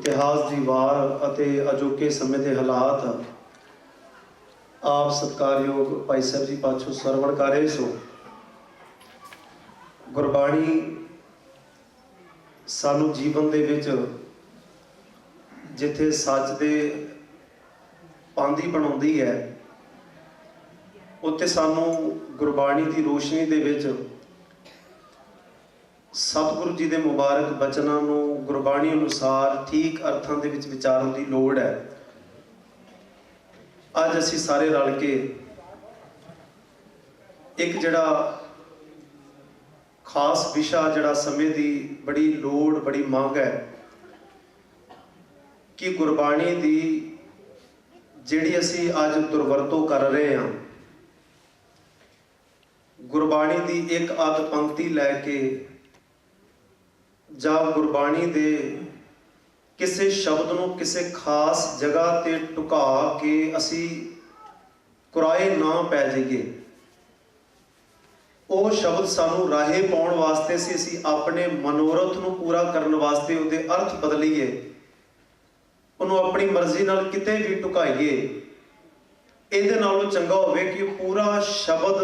इतिहास की वार अते अजोके समय के हालात आप सत्कारयोग भाई साहब जी पाछों सरवण कर रहे सो। गुरबाणी सानू जीवन दे विच जिथे सच दे पांधी बनाउंदी है उत्ते सानू गुरबाणी की रोशनी दे विच सतगुरु जी के मुबारक बचनों को गुरबाणी अनुसार ठीक अर्थों के विचारन की लोड़ है। अज असी सारे रल के एक जड़ा खास विशा जड़ा समय की बड़ी लोड़ बड़ी मांग है कि गुरबाणी की जिहड़ी असी अज दुरवरतों कर रहे हैं, गुरबाणी की एक अध पंक्ति लैके जा गुरबाणी दे किसी शब्द नूं किसी खास जगह ते टुका के असी कुराए ना पै जाइए। वो शब्द सानू राहे पाउण वास्ते से असी अपने मनोरथ नूं पूरा करने वास्ते उहदे अर्थ बदलीए, उन्होंने अपनी मर्जी नाल किते भी टुकाइए। इहदे नालों चंगा होवे कि पूरा शब्द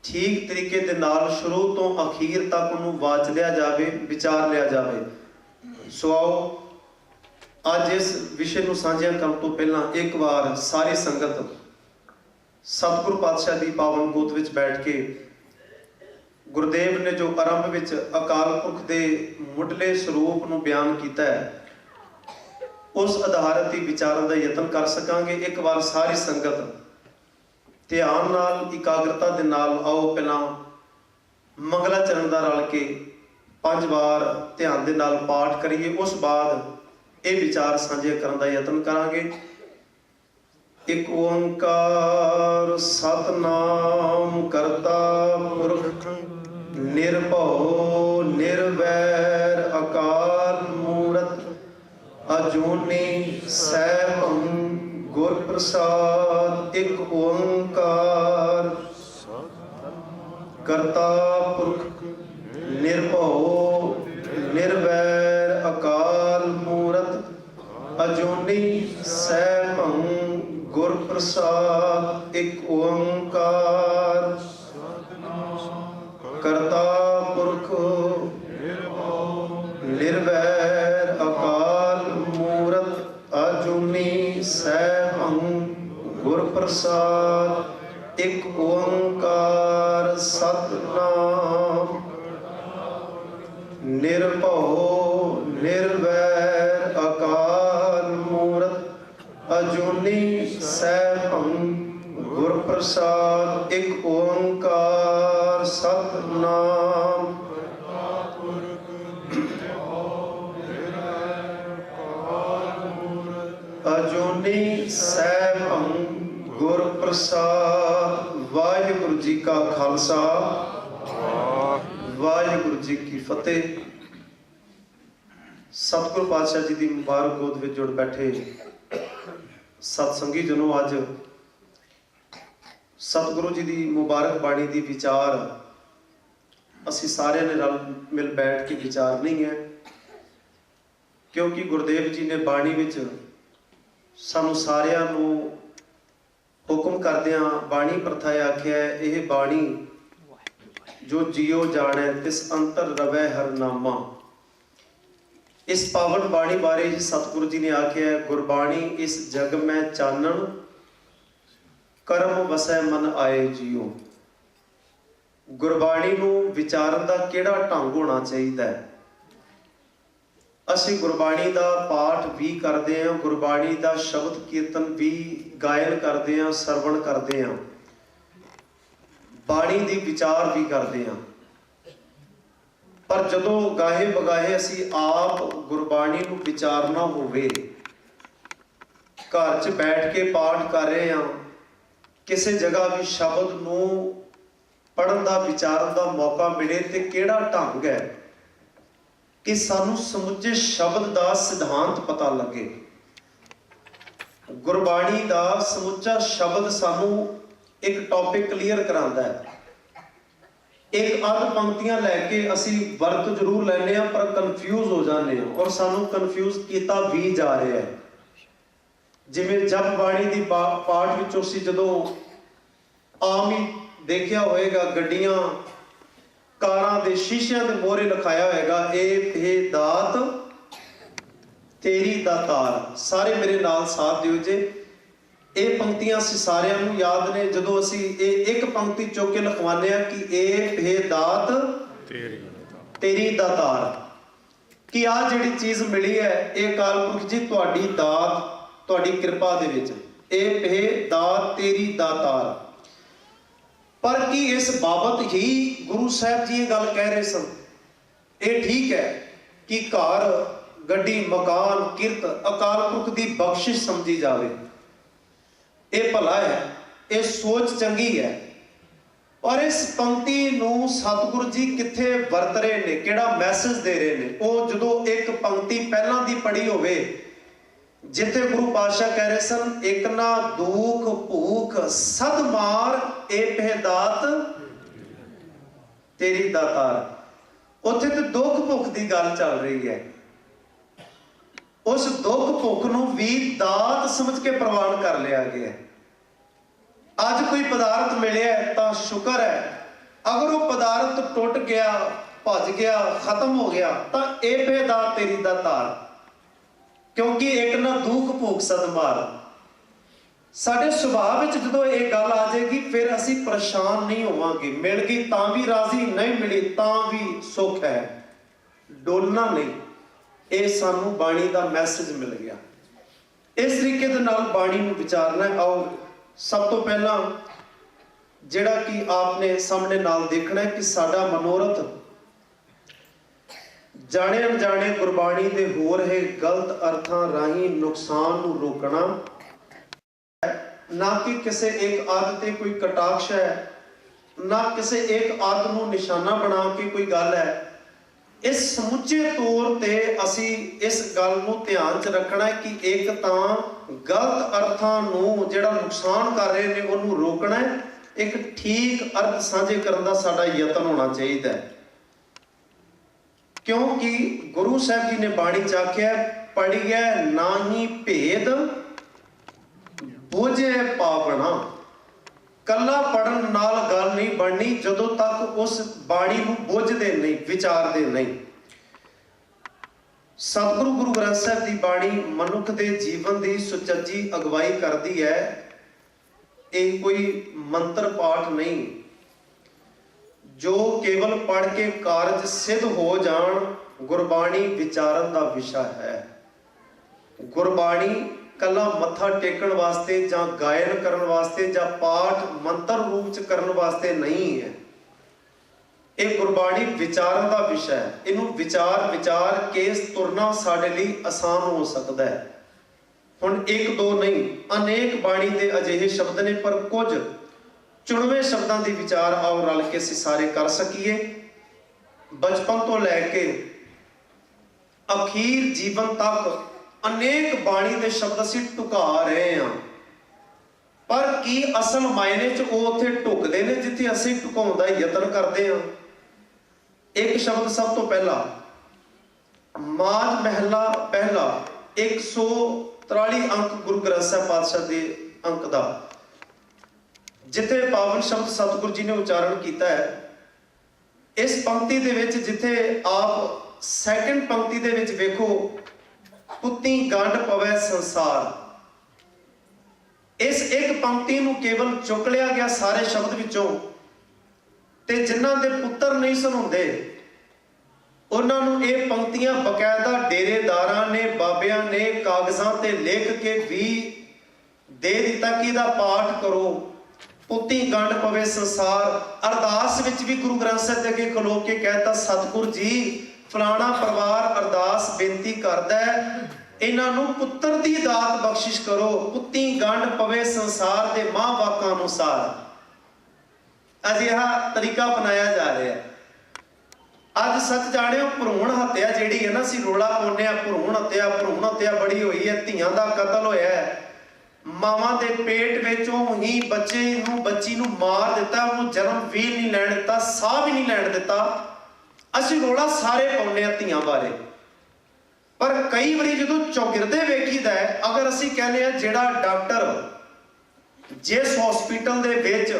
ठीक तरीके दे नाल शुरू तो अखीर तक उन्होंने वाच लिया जाए, विचार लिया जाए। सो आओ अज इस विषय को साझा करने तो पहला एक बार सारी संगत सतगुरु पातशाह की पावन गोद विच बैठ के गुरुदेव ने जो आरंभ विच अकाल पुरख के मुढ़ले स्वरूप को बयान किया है उस आधारित ही विचारन का यतन कर सकांगे। एक बार सारी संगत ध्यान नाल इकाग्रता दे नाल आओ पहला मंगला चरण दा रल के 5 बार ध्यान दे नाल पाठ करिए, उस बाद ये विचार साझे करने का यतन करांगे। एक ओंकार सतनाम करता पुरख निर्भव निर्वैर अकाल मूरत अजूनी सैभं गुर प्रसाद। एक ओंकार करता पुरख निर्भव निर्वैर अकाल मूरत अजूनी सैभं गुर प्रसाद। एक ओंकार करता पुरख निर्वैर अकाल मूरत अजूनी सैभं गुर प्रसाद। एक ओंकार सतनाम निर्भव निर्वैर अकाल मूरत अजूनी सैभं गुर प्रसाद। एक ओंकार सतनाम अजूनी सैभं गुर प्रसाद। वाहिगुरु जी का खालसा वाहिगुरु जी की फतेह। सतगुरु पातशाह जी की मुबारक गोद में जुड़ बैठे सतसंगी जनों, अज सतगुरु जी की मुबारक बाणी की विचार असी सारे ने रल मिल बैठ के विचार नहीं है, क्योंकि गुरुदेव जी ने बाणी विच सानू सारियां नू हुक्म करदियां बाणी प्रथा आख्या है, यह बाणी जो जियो जाने तिस अंतर रवै हर नामा। इस पावन बाणी बारे ही सतगुरु जी ने आख्या है, गुरबाणी इस जग में चानन कर्म वसै मन आए जियो। गुरबाणी नू विचारन दा केड़ा ढंग होना चाहिए। असी गुरबाणी का पाठ भी करते हैं, गुरबाणी का शब्द कीर्तन भी गायन करते हैं, सरवण करते हैं, बाणी की विचार भी करते हैं। पर जदों गाहे बगाहे असी आप गुरबाणी नूं विचारना होवे, घर च बैठ के पाठ कर रहे हैं, किसी जगह भी शब्द नूं पढ़न का विचारन का मौका मिले तो केड़ा ढंग है कि सानू समुचे शब्द का सिद्धांत पता लगे। गुरबाणी का समुचा शब्द सानू एक टॉपिक क्लीयर करांदा है। एक अध पंक्तियां लैके असी वर्त जरूर लैने पर कन्फ्यूज हो जाने और सानू कन्फ्यूज किया भी जा रहा है। जिवें जप बाणी की पाठ विचों असीं जदों आम ही देखिया होएगा, गड्डियां कारां दे शीशियां दे मोहरे लिखाया होएगा, ए हे दात तेरी दातार। सारे मेरे नाल साथ दिओ जे। ਇਹ ਪੰਕਤੀਆਂ ਅਸੀਂ ਸਾਰਿਆਂ ਨੂੰ ਯਾਦ ਨੇ। ਜਦੋਂ ਅਸੀਂ ਇਹ ਇੱਕ ਪੰਕਤੀ ਚੁੱਕ ਕੇ ਲਿਖਵਾਉਂਦੇ ਆ ਕਿ ਇਹ ਹੈ ਦਾਤ ਤੇਰੀ ਦਾਤਾਰ, ਕਿ ਆ ਜਿਹੜੀ ਚੀਜ਼ ਮਿਲੀ ਹੈ ਇਹ ਅਕਾਲ ਪੁਰਖ ਜੀ ਤੁਹਾਡੀ ਦਾਤ, ਤੁਹਾਡੀ ਕਿਰਪਾ ਦੇ ਵਿੱਚ, ਇਹ ਹੈ ਦਾਤ ਤੇਰੀ ਦਾਤਾਰ। ਪਰ ਕੀ ਇਸ ਬਾਬਤ ਹੀ ਗੁਰੂ ਸਾਹਿਬ ਜੀ ਇਹ ਗੱਲ ਕਹਿ ਰਹੇ ਸਨ? ਇਹ ਠੀਕ ਹੈ ਕਿ ਘਰ ਗੱਡੀ ਮਕਾਨ ਕਿਰਤ ਅਕਾਲ ਪੁਰਖ ਦੀ ਬਖਸ਼ਿਸ਼ ਸਮਝੀ ਜਾਵੇ, ਇਹ ਭਲਾ ਹੈ, ਇਹ ਸੋਚ ਚੰਗੀ ਹੈ। ਔਰ ਇਸ ਪੰਕਤੀ ਨੂੰ ਸਤਿਗੁਰੂ ਜੀ ਕਿੱਥੇ ਵਰਤ ਰਹੇ ਨੇ, ਕਿਹੜਾ ਮੈਸੇਜ ਦੇ ਰਹੇ ਨੇ? ਉਹ ਜਦੋਂ ਇੱਕ ਪੰਕਤੀ ਪਹਿਲਾਂ ਦੀ ਪੜ੍ਹੀ ਹੋਵੇ ਜਿੱਥੇ ਗੁਰੂ ਪਾਤਸ਼ਾਹ ਕਹਿ ਰਹੇ ਸਨ, ਇੱਕ ਨਾ ਦੁੱਖ ਭੂਖ ਸਦ ਮਾਰ ਇਹ ਪਹਿਦਾਤ ਤੇਰੀ ਦਾਤਾਰ, ਉੱਥੇ ਤੇ ਦੁੱਖ ਭੁੱਖ ਦੀ ਗੱਲ ਚੱਲ ਰਹੀ ਹੈ। ਉਸ ਦੁੱਖ ਭੁੱਖ ਨੂੰ ਵੀ ਦਾਤ ਸਮਝ ਕੇ ਪ੍ਰਵਾਨ ਕਰ ਲਿਆ ਗਿਆ। ਅੱਜ ਕੋਈ ਪਦਾਰਥ ਮਿਲਿਆ ਤਾਂ ਸ਼ੁਕਰ ਹੈ, ਅਗਰ ਉਹ ਪਦਾਰਥ ਟੁੱਟ ਗਿਆ, ਭੱਜ ਗਿਆ, ਖਤਮ ਹੋ ਗਿਆ ਤਾਂ ਇਹ ਬੇਦਾਤ ਤੇਰੀ ਦਾਤਾਰ, ਕਿਉਂਕਿ ਇੱਕ ਨਾ ਦੁੱਖ ਭੁੱਖ ਸਦ ਮਾਰ। ਸਾਡੇ ਸੁਭਾਅ ਵਿੱਚ ਜਦੋਂ ਇਹ ਗੱਲ ਆ ਜਾਏਗੀ ਫਿਰ ਅਸੀਂ ਪਰੇਸ਼ਾਨ ਨਹੀਂ ਹੋਵਾਂਗੇ। ਮਿਲ ਗਈ ਤਾਂ ਵੀ ਰਾਜ਼ੀ, ਨਹੀਂ ਮਿਲੀ ਤਾਂ ਵੀ ਸੁੱਖ ਹੈ, ਡੋਲਣਾ ਨਹੀਂ। ਇਹ ਸਾਨੂੰ ਬਾਣੀ ਦਾ ਮੈਸੇਜ ਮਿਲ ਗਿਆ। ਇਸ ਤਰੀਕੇ ਦੇ ਨਾਲ ਬਾਣੀ ਨੂੰ ਵਿਚਾਰਨਾ। ਆਓ ਸਭ ਤੋਂ ਪਹਿਲਾਂ ਜਿਹੜਾ ਕਿ ਆਪਨੇ ਸਾਹਮਣੇ ਨਾਲ ਦੇਖਣਾ ਹੈ ਕਿ ਸਾਡਾ ਮਨੋਰਥ ਜਾਣੇ ਅਣਜਾਣੇ ਗੁਰਬਾਣੀ ਦੇ ਹੋ ਰਹੇ ਗਲਤ ਅਰਥਾਂ ਰਾਹੀਂ ਨੁਕਸਾਨ ਨੂੰ ਰੋਕਣਾ, ਨਾ ਕਿ ਕਿਸੇ ਇੱਕ ਆਦਤ ਤੇ ਕੋਈ ਕਟਾਕਸ਼ ਹੈ, ਨਾ ਕਿਸੇ ਇੱਕ ਆਦਤ ਨੂੰ ਨਿਸ਼ਾਨਾ ਬਣਾ ਕੇ ਕੋਈ ਗੱਲ ਹੈ। ਇਸ ਸਮੁੱਚੇ ਤੌਰ ਤੇ ਅਸੀਂ ਇਸ ਗੱਲ ਨੂੰ ਧਿਆਨ 'ਚ ਰੱਖਣਾ ਹੈ ਕਿ ਇੱਕ ਤਾਂ ਗਲਤ ਅਰਥਾਂ ਨੂੰ ਜਿਹੜਾ ਨੁਕਸਾਨ ਕਰ ਰਹੇ ਨੇ ਉਹਨੂੰ ਰੋਕਣਾ ਹੈ, ਇੱਕ ਠੀਕ ਅਰਥ ਸਾਂਝੇ ਕਰਨ ਦਾ ਸਾਡਾ ਯਤਨ ਹੋਣਾ ਚਾਹੀਦਾ ਹੈ। ਕਿਉਂਕਿ ਗੁਰੂ ਸਾਹਿਬ ਜੀ ਨੇ ਬਾਣੀ 'ਚ ਆਖਿਆ, ਪੜ੍ਹਿਐ ਨਾਹੀ ਭੇਦ ਬੁਝੇ ਪਾਵਣਾ। ਕੱਲਾ ਪੜਨ ਨਾਲ ਗੱਲ ਨਹੀਂ ਬਣਨੀ ਜਦੋਂ ਤੱਕ ਉਸ ਬਾਣੀ ਨੂੰ ਬੁੱਝਦੇ ਨਹੀਂ, ਵਿਚਾਰਦੇ ਨਹੀਂ। ਸਤਿਗੁਰੂ ਗੁਰੂ ਗ੍ਰੰਥ ਸਾਹਿਬ ਦੀ ਬਾਣੀ ਮਨੁੱਖ ਦੇ ਜੀਵਨ ਦੀ ਸੁਚੱਜੀ ਅਗਵਾਈ ਕਰਦੀ ਹੈ। ਇਹ ਕੋਈ ਮੰਤਰ ਪਾਠ ਨਹੀਂ ਜੋ ਕੇਵਲ ਪੜ੍ਹ ਕੇ ਕਾਰਜ ਸਿੱਧ ਹੋ ਜਾਣ। ਗੁਰਬਾਣੀ ਵਿਚਾਰਨ ਦਾ ਵਿਸ਼ਾ ਹੈ। ਗੁਰਬਾਣੀ ਕੱਲਾ ਮੱਥਾ ਟੇਕਣ ਵਾਸਤੇ ਜਾਂ ਗਾਇਨ ਕਰਨ ਵਾਸਤੇ ਜਾਂ ਪਾਠ ਮੰਤਰ ਰੂਪ ਚ ਕਰਨ ਵਾਸਤੇ ਨਹੀਂ ਹੈ। ਇਹ ਗੁਰਬਾਣੀ ਵਿਚਾਰਨ ਦਾ ਵਿਸ਼ਾ ਹੈ। ਇਹਨੂੰ ਵਿਚਾਰ ਕੇ ਤੁਰਨਾ ਸਾਡੇ ਲਈ ਆਸਾਨ ਹੋ ਸਕਦਾ ਹੈ। ਹੁਣ ਇੱਕ ਦੋ ਨਹੀਂ, ਅਨੇਕ ਬਾਣੀ ਦੇ ਅਜਿਹੇ ਸ਼ਬਦ ਨੇ, ਪਰ ਕੁਝ ਚੁਣਵੇਂ ਸ਼ਬਦਾਂ ਦੀ ਵਿਚਾਰ ਆਓ ਰਲ ਕੇ ਅਸੀਂ ਸਾਰੇ ਕਰ ਸਕੀਏ। ਬਚਪਨ ਤੋਂ ਲੈ ਕੇ ਅਖੀਰ ਜੀਵਨ ਤੱਕ ਅਨੇਕ ਬਾਣੀ ਦੇ ਸ਼ਬਦ ਅਸੀਂ ਟੁਕਾ ਰਹੇ ਹਾਂ, ਪਰ ਕੀ ਅਸਲ ਮਾਇਨੇ 'ਚ ਉਹ ਉੱਥੇ ਟੁਕਦੇ ਨੇ ਜਿੱਥੇ ਅਸੀਂ ਟੁਕਾਉਣ ਦਾ ਯਤਨ ਕਰਦੇ ਹਾਂ? ਇੱਕ ਸ਼ਬਦ ਸਭ ਤੋਂ ਪਹਿਲਾਂ, ਮਾਝ ਮਹਿਲਾ ਪਹਿਲਾ 143 ਅੰਕ ਗੁਰੂ ਗ੍ਰੰਥ ਸਾਹਿਬ ਪਾਤਸ਼ਾਹ ਦੇ ਅੰਕ ਦਾ, ਜਿੱਥੇ ਪਾਵਨ ਸ਼ਬਦ ਸਤਿਗੁਰੂ ਜੀ ਨੇ ਉਚਾਰਨ ਕੀਤਾ ਹੈ। ਇਸ ਪੰਕਤੀ ਦੇ ਵਿੱਚ ਜਿੱਥੇ ਆਪ ਸੈਕਿੰਡ ਪੰਕਤੀ ਦੇ ਵਿੱਚ ਵੇਖੋ, ਕੁੱਤੀ ਗੰਢ ਪਵੈ ਸੰਸਾਰ, ਇਸ ਇੱਕ ਪੰਕਤੀ ਨੂੰ ਕੇਵਲ ਚੁੱਕ ਲਿਆ ਗਿਆ ਸਾਰੇ ਸ਼ਬਦ ਵਿੱਚੋਂ, ਤੇ ਜਿਨ੍ਹਾਂ ਦੇ ਪੁੱਤਰ ਨਹੀਂ ਸੁਣਾਉਂਦੇ ਉਹਨਾਂ ਨੂੰ ਇਹ ਪੰਕਤੀਆਂ ਬਕਾਇਦਾ ਡੇਰੇਦਾਰਾਂ ਨੇ, ਬਾਬਿਆਂ ਨੇ ਕਾਗਜ਼ਾਂ ਤੇ ਲਿਖ ਕੇ ਵੀ ਦੇ ਦਿੱਤਾ ਕਿ ਇਹਦਾ ਪਾਠ ਕਰੋ। ਪੁੱਤੀ ਗੰਢ ਪਵੇ ਸੰਸਾਰ, ਅਰਦਾਸ ਵਿੱਚ ਵੀ ਗੁਰੂ ਗ੍ਰੰਥ ਸਾਹਿਬ ਦੇ ਅੱਗੇ ਖਲੋ ਕੇ ਕਹਿਤਾ, ਸਤਿਗੁਰ ਜੀ ਫਲਾਣਾ ਪਰਿਵਾਰ ਅਰਦਾਸ ਬੇਨਤੀ ਕਰਦਾ ਹੈ, ਇਹਨਾਂ ਨੂੰ ਪੁੱਤਰ ਦੀ ਦਾਤ ਬਖਸ਼ਿਸ਼ ਕਰੋ। ਪੁੱਤੀ ਗੰਢ ਪਵੇ ਸੰਸਾਰ ਦੇ ਮਾਂ ਵਾਕਾਂ ਅਨੁਸਾਰ ਅਜਿਹਾ ਤਰੀਕਾ ਅਪਣਾਇਆ ਜਾ ਰਿਹਾ ਹੈ। ਅੱਜ ਸੱਚ ਜਾਣਿਓ, ਭਰੂਣ ਹੱਤਿਆ ਜਿਹੜੀ ਹੈ ਨਾ, ਅਸੀਂ ਰੋਲਾ ਪਾਉਂਦੇ ਹਾਂ ਭਰੂਣ ਹੱਤਿਆ ਬੜੀ ਹੋਈ ਹੈ, ਧੀਆਂ ਦਾ ਕਤਲ ਹੋਇਆ ਹੈ, ਮਾਵਾਂ ਦੇ ਪੇਟ ਵਿੱਚੋਂ ਹੀ ਬੱਚੀ ਨੂੰ ਮਾਰ ਦਿੱਤਾ, ਉਹਨੂੰ ਜਨਮ ਵੀ ਨਹੀਂ ਲੈਣ ਦਿੱਤਾ, ਸਾਹ ਵੀ ਨਹੀਂ ਲੈਣ ਦਿੱਤਾ। ਅਸੀਂ ਰੋਲਾ ਸਾਰੇ ਪਾਉਂਦੇ ਹਾਂ ਧੀਆਂ ਬਾਰੇ, ਪਰ ਕਈ ਵਾਰੀ ਜਦੋਂ ਚੌਗਿਰਦੇ ਵੇਖੀਦਾ, ਅਗਰ ਅਸੀਂ ਕਹਿੰਦੇ ਹਾਂ ਜਿਹੜਾ ਡਾਕਟਰ ਜਿਸ ਹਸਪੀਟਲ ਦੇ ਵਿੱਚ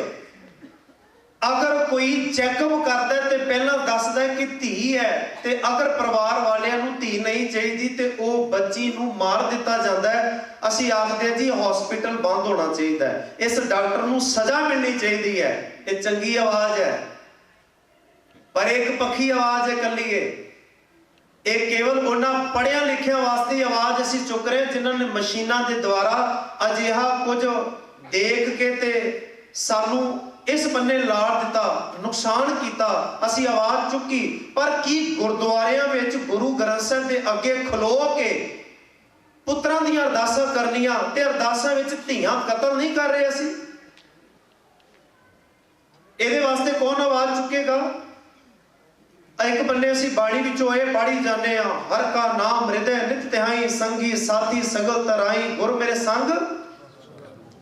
ਅਗਰ ਕੋਈ ਚੈੱਕਅਪ ਕਰਦਾ ਤੇ ਪਹਿਲਾਂ ਦੱਸਦਾ ਕਿ ਧੀ ਹੈ, ਤੇ ਅਗਰ ਪਰਿਵਾਰ ਵਾਲਿਆਂ ਨੂੰ ਧੀ ਨਹੀਂ ਚਾਹੀਦੀ ਤੇ ਉਹ ਬੱਚੀ ਨੂੰ ਮਾਰ ਦਿੱਤਾ ਜਾਂਦਾ ਹੈ, ਅਸੀਂ ਆਖਦੇ ਜੀ ਹਸਪੀਟਲ ਬੰਦ ਹੋਣਾ ਚਾਹੀਦਾ ਹੈ, ਇਸ ਡਾਕਟਰ ਨੂੰ ਸਜ਼ਾ ਮਿਲਣੀ ਚਾਹੀਦੀ ਹੈ। ਇਹ ਚੰਗੀ ਆਵਾਜ਼ ਹੈ, ਪਰ ਇੱਕ ਪੱਖੀ ਆਵਾਜ਼ ਹੈ ਇਕੱਲੀ। ਇਹ ਕੇਵਲ ਉਹਨਾਂ ਪੜ੍ਹਿਆ ਲਿਖਿਆ ਵਾਸਤੇ ਆਵਾਜ਼ ਅਸੀਂ ਚੁੱਕ ਰਹੇ ਜਿਨ੍ਹਾਂ ਨੇ ਮਸ਼ੀਨਾਂ ਦੇ ਦੁਆਰਾ ਅਜਿਹਾ ਕੁਝ ਦੇਖ ਕੇ ਤੇ ਸਾਨੂੰ ਇਸ ਬੰਨੇ ਲਾੜ ਦਿੱਤਾ, ਨੁਕਸਾਨ ਕੀਤਾ, ਅਸੀਂ ਆਵਾਜ਼ ਚੁੱਕੀ। ਪਰ ਕੀ ਗੁਰਦੁਆਰਿਆਂ ਵਿੱਚ ਗੁਰੂ ਗ੍ਰੰਥ ਸਾਹਿਬ ਦੇ ਅੱਗੇ ਖਲੋ ਕੇ ਪੁੱਤਰਾਂ ਦੀਆਂ ਅਰਦਾਸਾਂ ਕਰਨੀਆਂ ਤੇ ਅਰਦਾਸਾਂ ਵਿੱਚ ਧੀਆਂ ਕਤਲ ਨਹੀਂ ਕਰ ਰਹੇ ਅਸੀਂ? ਇਹਦੇ ਵਾਸਤੇ ਕੌਣ ਆਵਾਜ਼ ਚੁੱਕੇਗਾ? ਇੱਕ ਬੰਨੇ ਅਸੀਂ ਬਾਣੀ ਵਿੱਚੋਂ ਇਹ ਪੜ੍ਹੀ ਜਾਂਦੇ ਹਾਂ, ਹਰ ਕਾ ਨਾਮ ਹਿਰਦੈ ਨਿਤ ਤਿਹਾਈ, ਸੰਗੀ ਸਾਥੀ ਸਗਲ ਤਰਾਈ, ਗੁਰ ਮੇਰੇ ਸੰਗ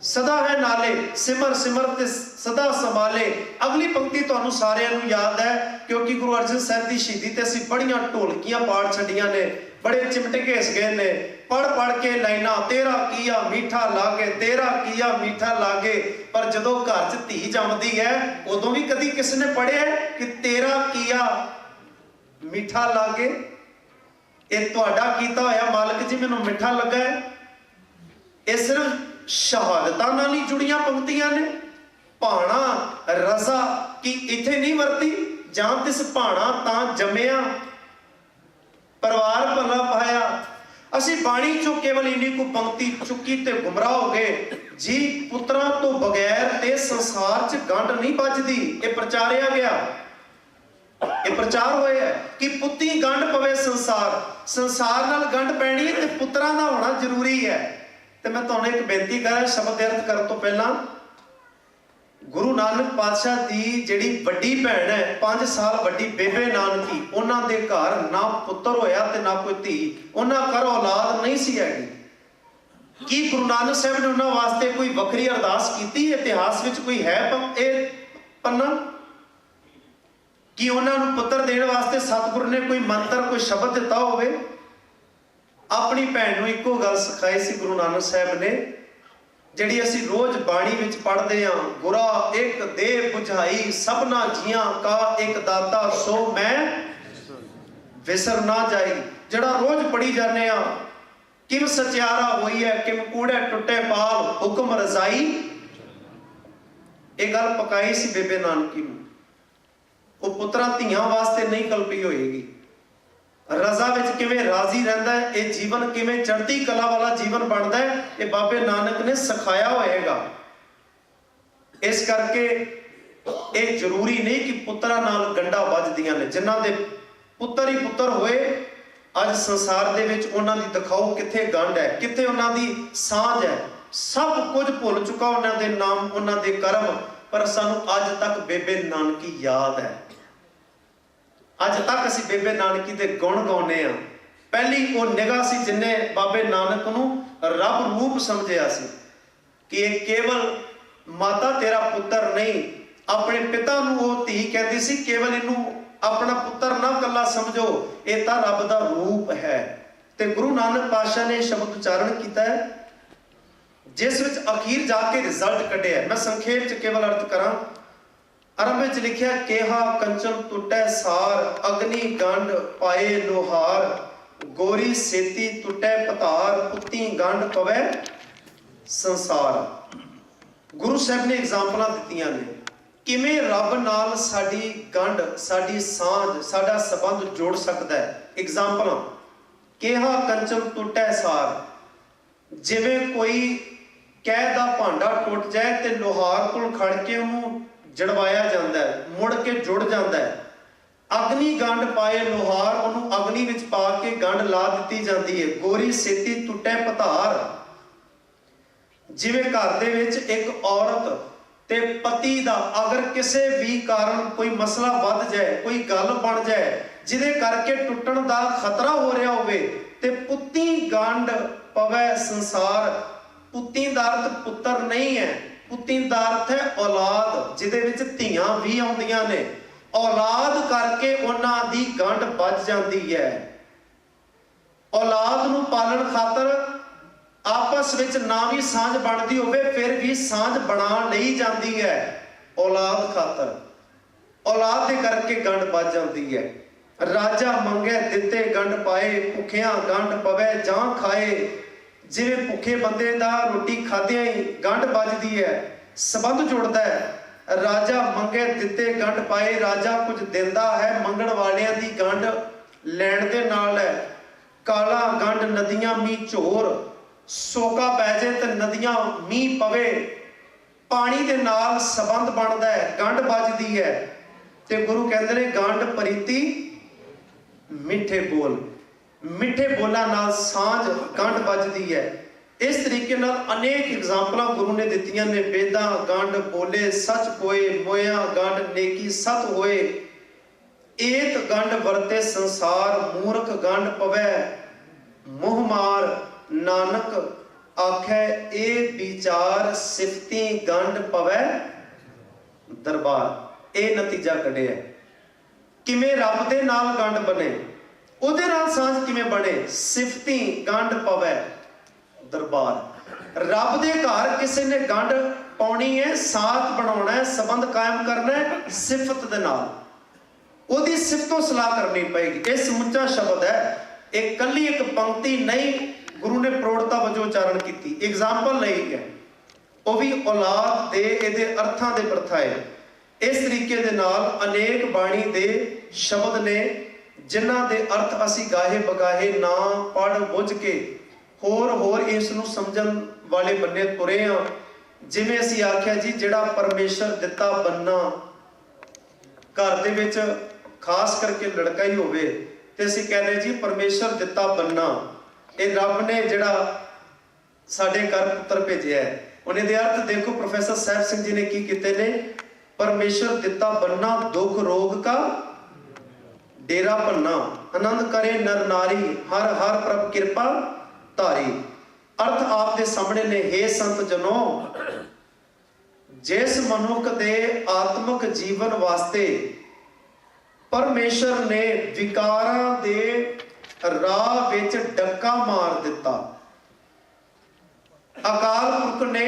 ਸਦਾ ਹੈ ਨਾਲੇ, ਸਿਮਰ ਸਿਮਰ ਤੇ ਸਦਾ ਸੰਭਾਲੇ। ਅਗਲੀ ਪੰਕਤੀ ਤੁਹਾਨੂੰ ਸਾਰਿਆਂ ਨੂੰ ਯਾਦ ਹੈ, ਕਿਉਂਕਿ ਗੁਰੂ ਅਰਜਨ ਸਾਹਿਬ ਦੀ ਸ਼ਹੀਦੀ ਤੇ ਅਸੀਂ ਬੜੀਆਂ ਢੋਲਕੀਆਂ ਪਾੜ ਛੱਡੀਆਂ ਨੇ, ਬੜੇ ਚਿਮਟੇ ਘੇਸ ਗਏ ਨੇ, ਪੜ ਕੇ ਲਾਈਨਾਂ, ਤੇਰਾ ਕੀਆ ਮੀਠਾ ਲਾਗੇ, ਤੇਰਾ ਕੀਆ ਮੀਠਾ ਲਾਗੇ। ਪਰ ਜਦੋਂ ਘਰ 'ਚ ਧੀ ਜੰਮਦੀ ਹੈ, ਉਦੋਂ ਵੀ ਕਦੀ ਕਿਸੇ ਨੇ ਪੜ੍ਹਿਆ ਕਿ ਤੇਰਾ ਕੀਆ ਮਿੱਠਾ ਲਾਗੇ? ਇਹ ਤੁਹਾਡਾ ਕੀਤਾ ਹੋਇਆ ਮਾਲਕ ਜੀ ਮੈਨੂੰ ਮਿੱਠਾ ਲੱਗਾ ਹੈ। ਇਹ ਸਿਰਫ ਸ਼ਹਾਦਤਾਂ ਨਾਲ ਹੀ ਜੁੜੀਆਂ ਪੰਕਤੀਆਂ ਨੇ। ਭਾਣਾ ਰਜ਼ਾ ਕੀ ਇੱਥੇ ਨਹੀਂ ਵਰਤੀ? ਜਾਂ ਤਿਸ ਭਾਣਾ ਤਾਂ ਜੰਮਿਆ ਪਰਿਵਾਰ ਭਲਾ ਪਾਇਆ। ਅਸੀਂ ਬਾਣੀ ਚੋਂ ਕੇਵਲ ਇੰਨੀ ਕੁ ਪੰਕਤੀ ਚੁੱਕੀ ਤੇ ਗੁੰਮਰਾਹ ਹੋ ਗਏ ਜੀ। ਪੁੱਤਰਾਂ ਤੋਂ ਬਗੈਰ ਤੇ ਸੰਸਾਰ 'ਚ ਗੰਢ ਨਹੀਂ ਵੱਜਦੀ। ਇਹ ਪ੍ਰਚਾਰਿਆ ਗਿਆ, ਇਹ ਪ੍ਰਚਾਰ ਹੋਇਆ ਕਿ ਪੁੱਤੀ ਗੰਢ ਪਵੇ ਸੰਸਾਰ ਨਾਲ ਗੰਢ ਪੈਣੀ ਹੈ ਤੇ ਪੁੱਤਰਾਂ ਦਾ ਹੋਣਾ ਜ਼ਰੂਰੀ ਹੈ। ਤੇ ਮੈਂ ਤੁਹਾਨੂੰ ਇੱਕ ਬੇਨਤੀ ਕਰਾਂ ਸ਼ਬਦ ਦੇ ਅਰਥ ਕਰਨ ਤੋਂ ਪਹਿਲਾਂ, ਗੁਰੂ ਨਾਨਕ ਪਾਤਸ਼ਾਹ ਦੀ ਜਿਹੜੀ ਵੱਡੀ ਭੈਣ ਹੈ, 5 ਸਾਲ ਵੱਡੀ ਬੇਬੇ ਨਾਨਕੀ, ਉਹਨਾਂ ਦੇ ਘਰ ਨਾ ਪੁੱਤਰ ਹੋਇਆ ਤੇ ਨਾ ਕੋਈ ਧੀ, ਉਹਨਾਂ ਘਰ ਔਲਾਦ ਨਹੀਂ ਸੀ ਹੈਗੀ। ਕੀ ਗੁਰੂ ਨਾਨਕ ਸਾਹਿਬ ਨੇ ਉਹਨਾਂ ਵਾਸਤੇ ਕੋਈ ਵੱਖਰੀ ਅਰਦਾਸ ਕੀਤੀ? ਇਤਿਹਾਸ ਵਿੱਚ ਕੋਈ ਹੈ ਇਹ ਪੰਨਾ ਕਿ ਉਹਨਾਂ ਨੂੰ ਪੁੱਤਰ ਦੇਣ ਵਾਸਤੇ ਸਤਿਗੁਰੂ ਨੇ ਕੋਈ ਮੰਤਰ, ਕੋਈ ਸ਼ਬਦ ਦਿੱਤਾ ਹੋਵੇ? ਆਪਣੀ ਭੈਣ ਨੂੰ ਇੱਕੋ ਗੱਲ ਸਿਖਾਈ ਸੀ ਗੁਰੂ ਨਾਨਕ ਸਾਹਿਬ ਨੇ, ਜਿਹੜੀ ਅਸੀਂ ਰੋਜ਼ ਬਾਣੀ ਵਿੱਚ ਪੜ੍ਹਦੇ ਹਾਂ, ਗੁਰਾ ਇੱਕ ਦੇ ਬੁਝਾਈ ਸਭਨਾ ਜੀਆਂ ਕਾ ਇੱਕ ਦਾਤਾ, ਸੋ ਮੈਂ ਵਿਸਰ ਨਾ ਜਾਈ। ਜਿਹੜਾ ਰੋਜ਼ ਪੜ੍ਹੀ ਜਾਂਦੇ ਹਾਂ, ਕਿਮ ਸਚਿਆਰਾ ਹੋਈ ਹੈ, ਕਿਮ ਕੂੜੇ ਟੁੱਟੇ ਪਾਲ, ਹੁਕਮ ਰਜ਼ਾਈ। ਇਹ ਗੱਲ ਪਕਾਈ ਸੀ ਬੇਬੇ ਨਾਨਕੀ ਨੂੰ। ਉਹ ਪੁੱਤਰਾਂ ਧੀਆਂ ਵਾਸਤੇ ਨਹੀਂ ਕਲਪੀ ਹੋਏਗੀ। ਰਜ਼ਾ ਵਿੱਚ ਕਿਵੇਂ ਰਾਜ਼ੀ ਰਹਿੰਦਾ ਹੈ, ਇਹ ਜੀਵਨ ਕਿਵੇਂ ਚੜ੍ਹਦੀ ਕਲਾ ਵਾਲਾ ਜੀਵਨ ਬਣਦਾ ਹੈ, ਇਹ ਬਾਬੇ ਨਾਨਕ ਨੇ ਸਿਖਾਇਆ ਹੋਏਗਾ। ਇਸ ਕਰਕੇ ਇਹ ਜ਼ਰੂਰੀ ਨਹੀਂ ਕਿ ਪੁੱਤਰਾਂ ਨਾਲ ਗੰਢਾਂ ਵੱਜਦੀਆਂ ਨੇ। ਜਿਨ੍ਹਾਂ ਦੇ ਪੁੱਤਰ ਹੀ ਪੁੱਤਰ ਹੋਏ, ਅੱਜ ਸੰਸਾਰ ਦੇ ਵਿੱਚ ਉਹਨਾਂ ਦੀ ਦਿਖਾਓ ਕਿੱਥੇ ਗੰਢ ਹੈ, ਕਿੱਥੇ ਉਹਨਾਂ ਦੀ ਸਾਂਝ ਹੈ। ਸਭ ਕੁਝ ਭੁੱਲ ਚੁੱਕਾ ਉਹਨਾਂ ਦੇ ਨਾਮ, ਉਹਨਾਂ ਦੇ ਕਰਮ, ਪਰ ਸਾਨੂੰ ਅੱਜ ਤੱਕ ਬੇਬੇ ਨਾਨਕੀ ਯਾਦ ਹੈ। ਅੱਜ ਤੱਕ ਅਸੀਂ ਬੇਬੇ ਨਾਨਕੀ ਦੇ ਗੁਣ ਗਾਉਂਦੇ ਹਾਂ। ਪਹਿਲੀ ਉਹ ਨਿਗਾਹ ਸੀ ਜਿੰਨੇ ਬਾਬੇ ਨਾਨਕ ਨੂੰ ਰੱਬ ਰੂਪ ਸਮਝਿਆ ਸੀ ਕਿ ਇਹ ਕੇਵਲ ਮਾਤਾ ਤੇਰਾ ਪੁੱਤਰ ਨਹੀਂ, ਆਪਣੇ ਪਿਤਾ ਨੂੰ ਉਹ ਧੀ ਕਹਿੰਦੀ ਸੀ, ਕੇਵਲ ਇਹਨੂੰ ਆਪਣਾ ਪੁੱਤਰ ਨਾ ਇਕੱਲਾ ਸਮਝੋ, ਇਹ ਤਾਂ ਰੱਬ ਦਾ ਰੂਪ ਹੈ। ਤੇ ਗੁਰੂ ਨਾਨਕ ਪਾਤਸ਼ਾਹ ਨੇ ਸ਼ਬਦ ਉਚਾਰਨ ਕੀਤਾ ਹੈ ਜਿਸ ਵਿੱਚ ਅਖੀਰ ਜਾ ਕੇ ਰਿਜ਼ਲਟ ਕੱਢਿਆ। ਮੈਂ ਸੰਖੇਪ ਚ ਕੇਵਲ ਅਰਥ ਕਰਾਂ। ਆਰੰਭ ਵਿੱਚ ਲਿਖਿਆ, ਕੇਹਾ ਕੰਚਨ ਟੁੱਟੈ ਸਾਰ, ਅਗਨੀ ਗੰਢ ਪਾਏ ਲੋਹਾਰ, ਗੋਰੀ ਸੇਤੀ ਟੁੱਟੈ ਪਤਾਰ, ਪੁੱਤੀ ਗੰਢ ਪਵੈ ਸੰਸਾਰ। ਗੁਰੂ ਸਾਹਿਬ ਨੇ ਐਗਜ਼ਾਮਪਲਾਂ ਦਿੱਤੀਆਂ ਨੇ ਕਿਵੇਂ ਰੱਬ ਨਾਲ ਸਾਡੀ ਗੰਢ, ਸਾਡੀ ਸਾਂਝ, ਸਾਡਾ ਸੰਬੰਧ ਜੁੜ ਸਕਦਾ ਹੈ। ਐਗਜ਼ਾਮਪਲਾਂ, ਕੇਹਾ ਕੰਚਨ ਟੁੱਟੈ ਸਾਰ, ਜਿਵੇਂ ਕੋਈ ਕਹਿ ਦਾ ਭਾਂਡਾ ਟੁੱਟ ਜਾਏ ਤੇ ਲੋਹਾਰ ਕੋਲ ਖੜ ਕੇ ਉਹਨੂੰ ਜੜਵਾਇਆ ਜਾਂਦਾ ਹੈ, ਮੁੜ ਕੇ ਜੁੜ ਜਾਂਦਾ ਹੈ। ਅਗਨੀ ਗੰਢ ਪਾਏ ਲੋਹਾਰ, ਉਹਨੂੰ ਅਗਨੀ ਵਿੱਚ ਪਾ ਕੇ ਗੰਢ ਲਾ ਦਿੱਤੀ ਜਾਂਦੀ ਹੈ। ਗੋਰੀ ਸੇਤੀ ਟੁੱਟੇ ਪਤਾਰ, ਜਿਵੇਂ ਘਰ ਦੇ ਵਿੱਚ ਇੱਕ ਔਰਤ ਤੇ ਪਤੀ ਦਾ ਅਗਰ ਕਿਸੇ ਵੀ ਕਾਰਨ ਕੋਈ ਮਸਲਾ ਵੱਧ ਜਾਏ, ਕੋਈ ਗੱਲ ਬਣ ਜਾਏ ਜਿਹਦੇ ਕਰਕੇ ਟੁੱਟਣ ਦਾ ਖਤਰਾ ਹੋ ਰਿਹਾ ਹੋਵੇ, ਤੇ ਪੁੱਤੀ ਗੰਢ ਪਵੈ ਸੰਸਾਰ, पुत्ती दा अर्थ पुत्र नहीं है, पुत्ती दा अर्थ है औलाद, जिहदे विच धीआं भी आउंदियां ने। औलाद करके उन्हां दी गंढ बज जाती है। औलाद नूं पालण खातर आपस विच ना भी सांझ बनती होवे, फिर भी सांझ बना लई जाती है। औलाद खातर, औलाद दे करके गंढ बज जाती है। राजा मंगे दिते गंढ पाए, भुखिया गंढ पवे जां खाए। जिवें भुखे बंदे दा रोटी खादियां ही गंढ बजदी है, संबंध जुड़दा है। राजा मंगे दिते गंढ पाए, राजा कुछ दिंदा है, मंगण वालियां दी गंढ लैण दे नाल है। काला गंढ नदियां मींह झोर, सोका पै जाए तो नदियां मींह पवे, पानी दे नाल संबंध बनदा है, गंढ बजदी है। ते गुरु कहंदे ने गंढ प्रीति मिठे बोल, मिठे बोलों नाल सांझ गंढ बजदी है। इस तरीके नाल अनेक एग्जाम्पल गुरु ने दित्तियां ने। बेदा गंढ बोले सच कोए, मोया गंढ नेकी सत होए। एक गंढ वरते संसार, मूर्ख गंढ पवै मुँह मार। नानक आखे ए विचार, सिफती गंढ पवै दरबार। ए नतीजा कढ़िया किवें रब दे नाल गंढ बने, उहदे नाल सांझ किवें बने। सिफती गंढ पवै दरबार। रब दे घर किसी ने गंढ पाउणी है, साथ बनाउणा है, संबंध कायम करना है सिफत दे नाल, उहदी सिफतों सलाह करनी पएगी। यह समुचा शब्द है, एक कली एक पंक्ति नहीं गुरु ने प्रौढ़ता वजों उच्चारण की। एग्जाम्पल लई है, वह भी औलाद दे इहदे अर्थां दे परथाए। इस तरीके दे नाल अनेक बाणी दे शब्द ने, जिन्हां दे अर्थ असी गाहे बगाहे ना पढ़ बुझ के होर इस नूं समझण वाले बन्ने तुरे हां। जिवें असी आख्या जी, जिहड़ा परमेश्वर दिता बन्ना, घर दे विच खास करके लड़का ही होवे ते असी कहने जी परमेश्वर दिता बन्ना, ये रब ने जिहड़ा साडे घर पुत्र भेजिया है। उन्हें दे अर्थ देखो, प्रोफेसर साहब सिंह जी ने की कीते ने। परमेश्वर दिता बन्ना, दुख रोग का डेरा भन्ना, आनंद करे नर नारी, हर हर प्रभ कृपा धारी। अर्थ आप दे सामने ने। हे संत जनो, जिस मनुख दे आत्मक जीवन वास्ते परमेश्वर ने विकारां दे राह विच डक्का मार दिता, अकाल पुरख ने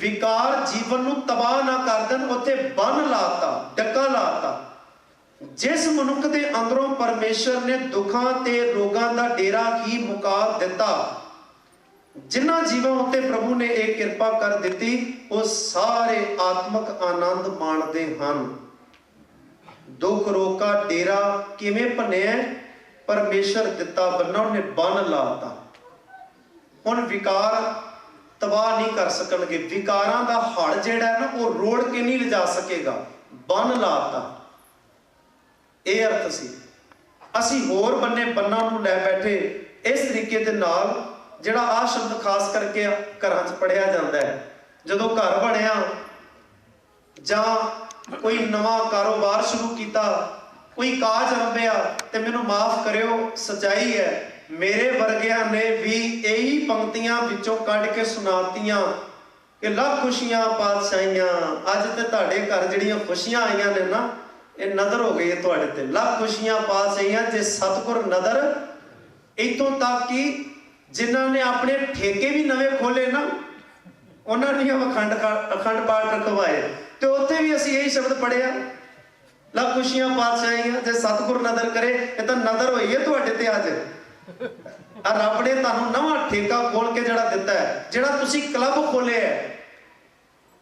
विकार जीवन नूं तबाह ना कर देन, उत्थे बन लाता, डक्का लाता। जिस मनुख दे अंदरों परमेश्वर ने दुखां ते रोगां दा डेरा ही मुका दिता, जिन्हां जीवां उत्ते प्रभु ने एक किरपा कर दिती, वो सारे आत्मक आनंद माणदे हन। दुख रोग का डेरा किवें भन्निया? परमेश्वर दिता बन्ना, उन्हें बन लाता। हुण विकार तबाह नहीं कर सकणगे, विकारां दा हड़ जिहड़ा है ना, वो रोड़ के नहीं ले जा सकेगा, बन लाता। ये अर्थ सी। असी होर बन्ने बन्ना नूं लै बैठे। इस तरीके दे नाल जिहड़ा आ शब्द खास करके घरां च पढ़िया जाता है, जदों घर बनिया जां कोई नवां कारोबार शुरू किया, कोई काज आरंभिया, ते मैनूं माफ करियो, सच्चाई है, मेरे वर्गिया ने भी यही पंक्तियां विचों कढ़ के सुनातियां कि लख खुशियां पातशाहियां। अज ते तुहाडे घर जिहड़ियां खुशियां आईयां ने ना, ये नदर हो गई है तुहाडे ते। लख खुशियां पातशाहियां जे सतगुर नदर। इतों तक कि जिन्हां ने अपने ठेके भी नवे खोले ना, उन्होंने अखंड पाठ रखवाए, तो उत्थे भी असीं यही शब्द पढ़िया, लख खुशियां पातशाहियां जे सतगुर नदर करे। ये तो नदर हुई है तुहाडे ते अज। रब ने तुहानूं नवां ठेका खोल के जिहड़ा दिता है, जिहड़ा तुसीं क्लब खोले है,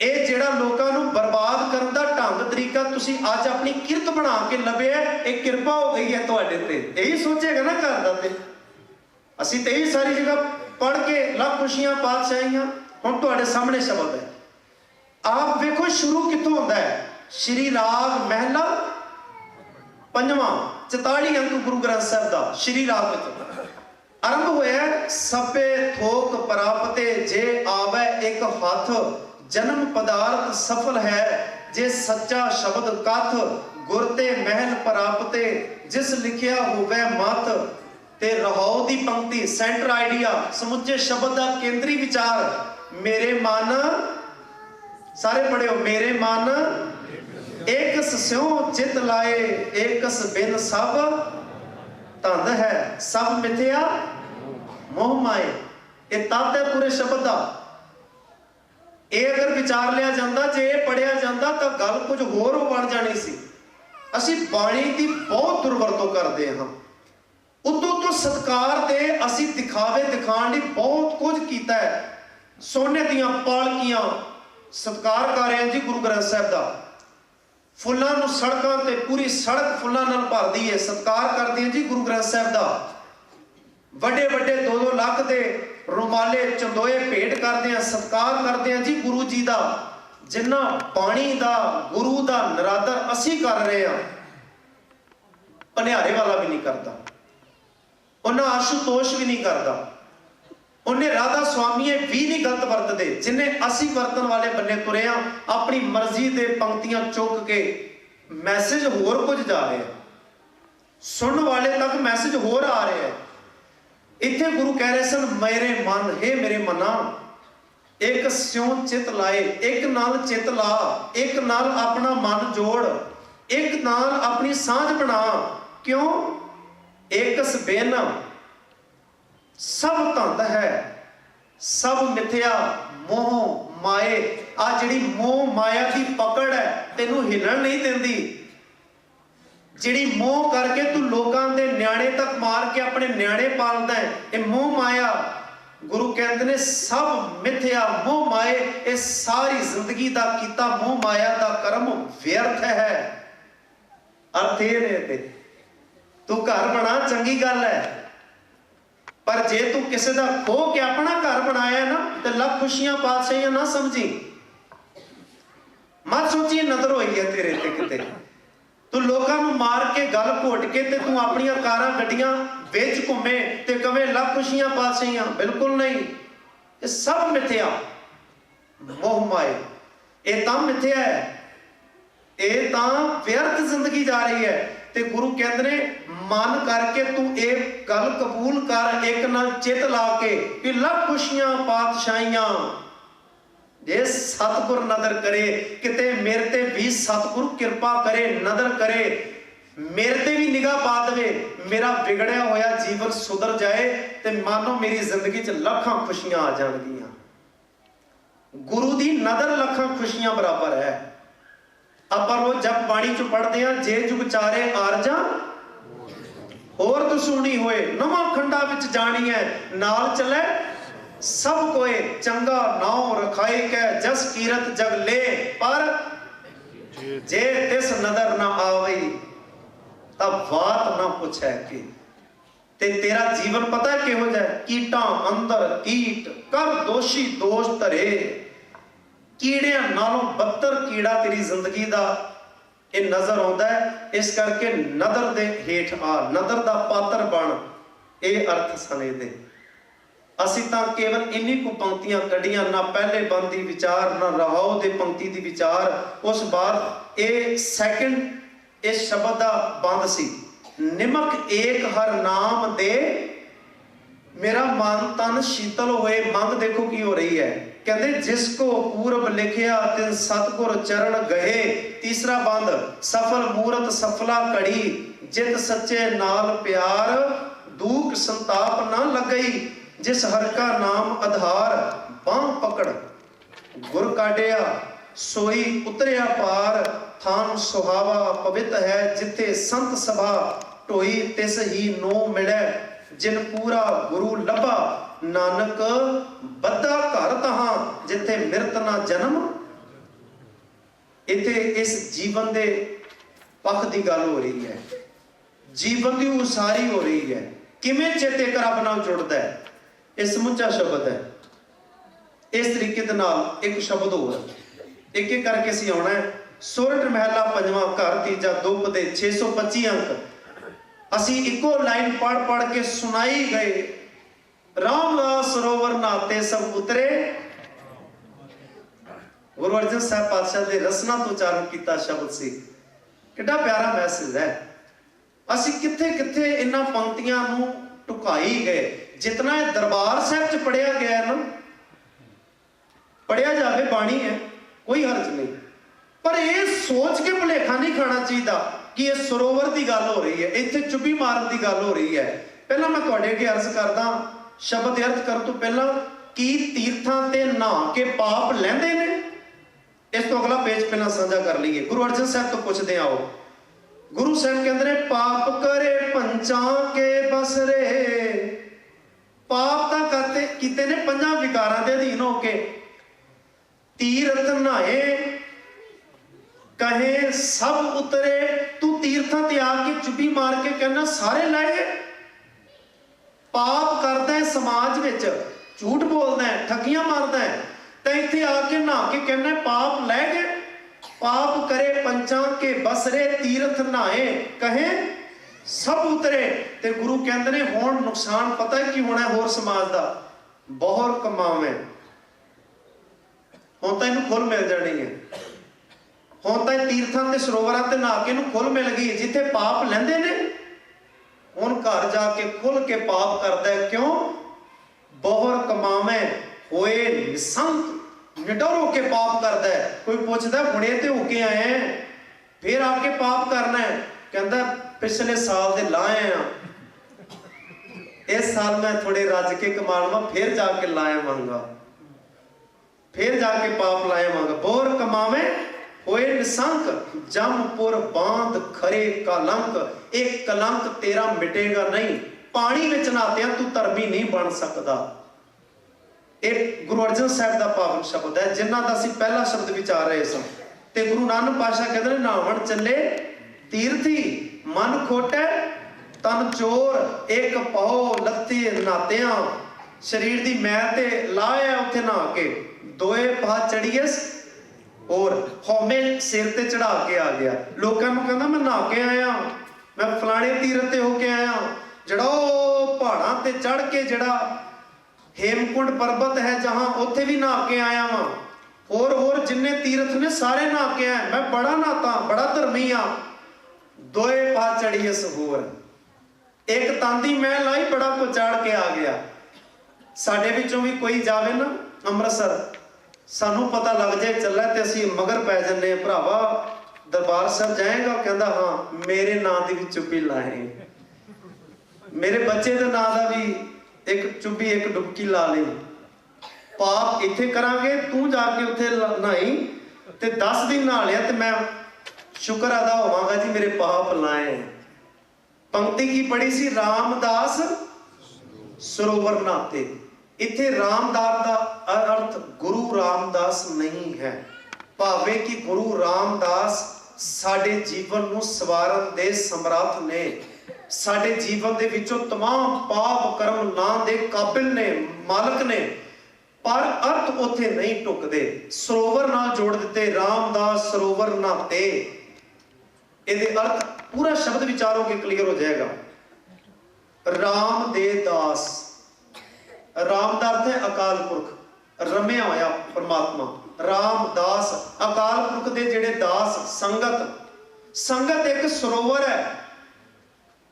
ये जिहड़ा लोकां नूं बर्बाद करन दा ढंग तरीका तुसीं अज अपनी किरत बना के लभे है, एक किरपा हो गई है तुहाडे ते। यही सोचेगा ना घर दा ते असीं ते यही सारी जगह पढ़ के लख खुशियां पातशाहियां। हुण तुहाडे सामने शब्द है, आप वेखो शुरू कित्थों होंदा है। श्री राग महला पंजवां 44 अंक गुरु ग्रंथ साहिब दा श्री राग विच आरंभ होया। सभे थोक प्राप्ते जे आवे एक हथ, जन्म पदार्थ सफल है जे सच्चा शब्द कथ। गुरते महल प्राप्ते जिस लिखिया होवे मत। ते रहाओ दी पंक्ति सेंटर आइडिया, समुचे शब्द का केंद्री विचार। मेरे मन, सारे पढ़ियो, मेरे मन एक स्यों चित लाए, एक बिन सब धंध है, सब मिथ्या मोह माए। ये तत्त है पूरे शब्द का। ये अगर विचार लिया जाता, जे पढ़िया जाता तो गल कुछ होर बन जानी सी। असी बाणी की बहुत दुर्वरतों करते हैं। उतो सत्कार ते असी दिखावे दिखाण लई बहुत कुछ कीता है। सोने दियां पालकियां सत्कार कर रहे हैं जी गुरु ग्रंथ साहब का। फुल्लां नूं सड़कां ते पूरी सड़क फुल्लां नाल भर दी है, सत्कार करते हैं जी गुरु ग्रंथ साहब का। वड्डे वड्डे 2-2 लाख के रुमाले चंदोए भेंट करते हैं, सत्कार करते हैं जी गुरु जी का। जिन्ना पानी का गुरु का निरादर असी कर रहे हैं, पनिहारे वाला भी नहीं करता, उन्हें आशुतोष भी नहीं करता, उन्हें राधा स्वामी भी नहीं गलत वरतते जिन्हें असी वरतन वाले बन्ने तुरे हैं। अपनी मर्जी दे पंक्तियां चुक के मैसेज होर कुछ जा रहे हैं, सुनने वाले तक मैसेज होर आ रहे हैं। इत्थे गुरु कह रहे सन, मेरे मन, हे मेरे मना, एक स्यों चित लाए, एक नाल चित ला, एक नाल अपना मन जोड़, एक नाल अपनी सांझ बना। क्यों? एक बिन सब धंध है, सब मिथ्या मोह माए। आ जिहड़ी मोह माया की पकड़ है तेनू हिलण नहीं देंदी। जिहड़ी मोह करके तू लोकां दे न्याणे तक मार के अपने न्याणे पालदा है, ये मोह माया। गुरु कहते ने सब मिथ्या मोह माए। ये सारी जिंदगी का कीता मोह माया का कर्म व्यर्थ है। अर्थ ये तू घर बना चंगी गल है, पर जे तू किसी का खो के अपना घर बनाया ना तो लख खुशियां पातशाहियां ना समझी। मत सोची नजर होई है तेरे ते किते, तू लोगों को मार के गल घोट के ते तू अपनी कारां गड्डियां बेच घूमे ते कवे लख खुशियां पातशाहियां। बिल्कुल नहीं, ये सब मिथ्या मोह माए। ये तां मिथ्या है, ये तां व्यर्थ जिंदगी जा रही है। ते गुरु कहते ने मन करके तू एक गल कबूल कर, एक नाल चित ला के कि लख खुशियां पातशाहियां। जे सतगुर नदर करे, किते मेरे ते भी सतगुरु कृपा करे, नदर करे, मेरे ते भी निगाह पा दे, मेरा बिगड़िया होया जीवन सुधर जाए, ते मानो मेरी जिंदगी च लखां खुशियां आ जाणगियां। गुरु दी नदर लखां खुशियां बराबर है। ਆਪਾਂ ਉਹ ਜਪ ਬਾਣੀ ਚ ਪੜਦੇ ਆ, ਜੇ ਜੁਗ ਚਾਰੇ ਆਰਜਾਂ ਹੋਰ ਤੂੰ ਸੁਣੀ ਹੋਏ, ਨਵਾਂ ਖੰਡਾ ਵਿੱਚ ਜਾਣੀ ਹੈ, ਨਾਲ ਚੱਲੇ ਸਭ ਕੋਏ, ਚੰਗਾ ਨਾਉ ਰਖਾਈ ਕੈ ਜਸ ਕੀਰਤ ਜਗ ਲੈ, ਪਰ ਜੇ ਤਿਸ ਨਦਰ ਨਾ ਆਵਈ ਤਾਂ ਬਾਤ ਨਾ ਪੁੱਛੈ ਕਿ। ਤੇ ਤੇਰਾ ਜੀਵਨ ਪਤਾ ਕਿਹੋ ਜਿਹਾ? ਕੀਟਾਂ ਅੰਦਰ ਕੀਟ ਕਰ ਦੋਸ਼ੀ ਦੋਸ਼ ਧਰੇ। कीड़िया नालों बदतर कीड़ा तेरी जिंदगी का ये नजर आता है। इस करके नदर दे हेठ आ, नदर दा पात्र बन। ये अर्थ सने दे। असी तां केवल इन्हीं को पंक्तियां कढ़ियां, ना पहले बंद दी विचार, ना रहाओ दे पंक्ति दी विचार। उस बाद ये सैकंड इस शब्द का बंद सी, निमक एक हर नाम दे मेरा मन तन शीतल होए। मंग देखो की हो रही है, कहते जिसको पूर्व लिखिया तिन सतगुर चरण गए। तीसरा बंद, सफल मूरत सफला कड़ी, जित सच्चे नाल प्यार दूक संताप ना लगई। जिस हर का नाम आधार बांह पकड़ गुर काढ़िया, सोई उतरिया पार। थान सुहावा पवित्र है, जिथे संत सभा ढोई, तिस ही नो मिले। जिन पूरा गुरु लभा, नानक बद्दा घर तहां, जिथे मिरत ना जन्म। इथे इस जीवन दे पख की गल हो रही है, जीवन की उसारी हो रही है। किवें चेते कर रब नाल जुड़दा है, यह समुचा शब्द है। इस तरीके दे नाल एक शब्द होर एक एक करके असीं आउणा है। सोरठ महला पंजवां, घर तीजा, दुप दे 625 अंक असी इको लाइन पढ़ पढ़ के सुनाई गए। रामदास सरोवर नाते सब उतरे। गुरु अर्जन साहब पातशाह दे रसना तो उच्चारण किया शब्द सी। कितना प्यारा मैसेज है। असी किथे किथे इन्हां पंक्तियां नूं टुकाई गए। जितना दरबार साहब च पढ़िया गया ना, पढ़िया जाए बाणी है, कोई हर्ज नहीं, पर यह सोच के भुलेखा नहीं खाना चाहिए कि यह सरोवर की गल हो रही है, इत्थे चुप्पी मारन की गल हो रही है। पहला मैं तुहाडे अगे अर्ज करदा, शब्द अर्थ करन तो पहला कि तीर्थां ते नहा के पाप लैंदे ने। इस तो अगला पेज पहला साझा कर लीए। गुरु अर्जन साहब तो पुछदे आओ, गुरु साहब कहते हैं पाप करे पंचा के बसरे, पाप तां करते कीते ने पंजा विकारां दे अधीन होके। तीर्थ नहाए कहे सब उतरे, तू तीर्थां ते आके चुप्पी मार के कहना सारे लाए। पाप करदा है समाज विच, झूठ बोलदा है, ठगियां मारदा है, ते इत्थे आके नहा के कहना पाप लै गए। पाप करे पंचा के बसरे, तीर्थ नहाए कहे सब उतरे। ते गुरु कहते ने हुण नुकसान पता है की होना होर समाज दा, बहुत कमावे हुण तां इहनूं खुल मिल जानी है। हुण तां तीर्थां ते सरोवरां ते नहा के इहनूं खुल मिल गई है। जिथे पाप लैंदे ने हुण घर जाके खुल के पाप करदा है। क्यों? बहुत कमावे होए निसंक, निडर होके पाप करता है। कोई पूछता हुणे ते होके आए हैं, फिर आके पाप करना है, कहता पिछले साल दे लाए हैं, इस साल मैं थोड़े रज के कमा लवां, फिर जाके लाया मंगा, फिर जाके पाप लाया मंगा। बोर कमावे होए निसंक, जमपुर बांध खरे कलंक, एक कलंक तेरा मिटेगा नहीं। पानी विच नहातियां तू धर्मी नहीं बन सकता। एक गुरु अर्जन साहब का पावन शब्द है, जिन्हों का असीं पहला शब्द विचार रहे सन। ते गुरु नानक पातशाह कहते हैं नहावन चले तीर्थी, मन खोटे तन चोर, एक पाओ लत्ते नातियां, शरीर की मैल ते लाया उत्थे नहा के, दोए पा चढ़ीएस और हौमे सिर ते चढ़ा के आ गया। लोगों को कहना मैं नहा के आया, मैं फलाने तीर्थ ते होके आया, जड़ा पहाड़ां ते चढ़ के जड़ा हेमकुंड पर्वत है जहां, उत्थे भी नहा के आया वहां। और जिन्ने तीर्थ ने सारे नहा के आए, मैं बड़ा नहाता, बड़ा धर्मी हाँ। दोए पा चढ़ी इस होर, एक तांदी मैं लाई, बड़ा को चढ़ के आ गया। साडे विचों भी कोई जावे ना अमृतसर, सानू पता लग जाए चला ते असीं मगर पै जन्ने, भरावा दरबार साहब जाएगा? कहता हाँ, मेरे नां दी भी चुप्पी लाए, मेरे बच्चे दे नां दा भी एक चुप्पी एक डुबकी ला ली। पाप इत्थे करांगे, तू जाके उत्थे नहाई ते 10 दिन नहा लिया, ते मैं शुक्र अदा होवांगा जी मेरे पाप लाए। पंक्ति की पढ़ी सी, रामदास सरोवर नहाते। इत्थे रामदास का अर्थ गुरु रामदास नहीं है, भावे कि गुरु रामदास साडे जीवन नूं सवारन दे समर्थ ने, साडे जीवन दे विचों तमाम पाप कर्म लाण दे काबिल ने, मालक ने, पर अर्थ उत्थे नहीं टुकदे। सरोवर नाल जोड़ दिते, रामदास सरोवर नहाते। इहदे अर्थ पूरा शब्द विचारोगे क्लियर हो जाएगा। राम दे दास, राम दा अर्थ है अकाल पुरख, रमया होया परमात्मा। रामदास अकाल पुरख दे जेड़े दास, संगत। संगत एक सरोवर है,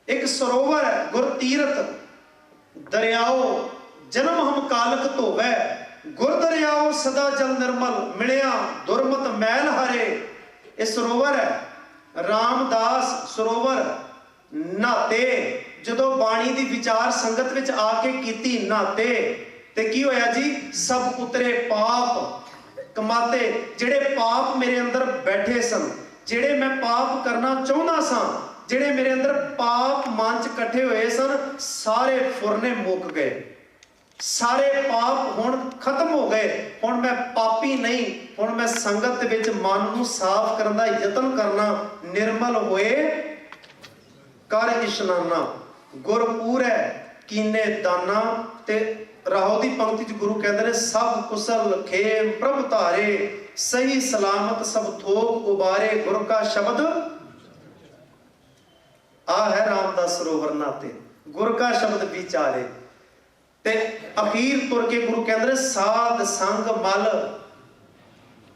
एक सरोवर है, गुर तीरथ दरियाओ जन्म हम कालक धोवै, गुर दरियाओ सदा जल निर्मल, मिलिया दुरमत मैल हरे। ये सरोवर है। रामदास सरोवर नहाते, जदों बाणी दी विचार संगत विच आके कीती, नहाते ते की होया जी? सब उतरे पाप कमाते। जेड़े पाप मेरे अंदर बैठे सन, जेड़े मैं पाप करना चाहुंदा सां, जेड़े मेरे अंदर पाप मन च इकट्ठे हुए सन, सारे फुरने मुक गए, सारे पाप हुण खत्म हो गए। हुण मैं पापी नहीं, हुण मैं संगत विच मन नूं साफ करन दा यतन करना। निर्मल होए कर इशनाना, गुरपुर है कीने दाना। ते राहो दी पंक्ति च गुरु कहते हैं, सब कुशल खेम प्रभ धारे, सही सलामत सब थोक उबारे, गुरु का शब्द आ है रामदास सरोवर नहाते, गुरु का शब्द विचारे। ते अखीर तुर के गुरु कहते साध संग मल,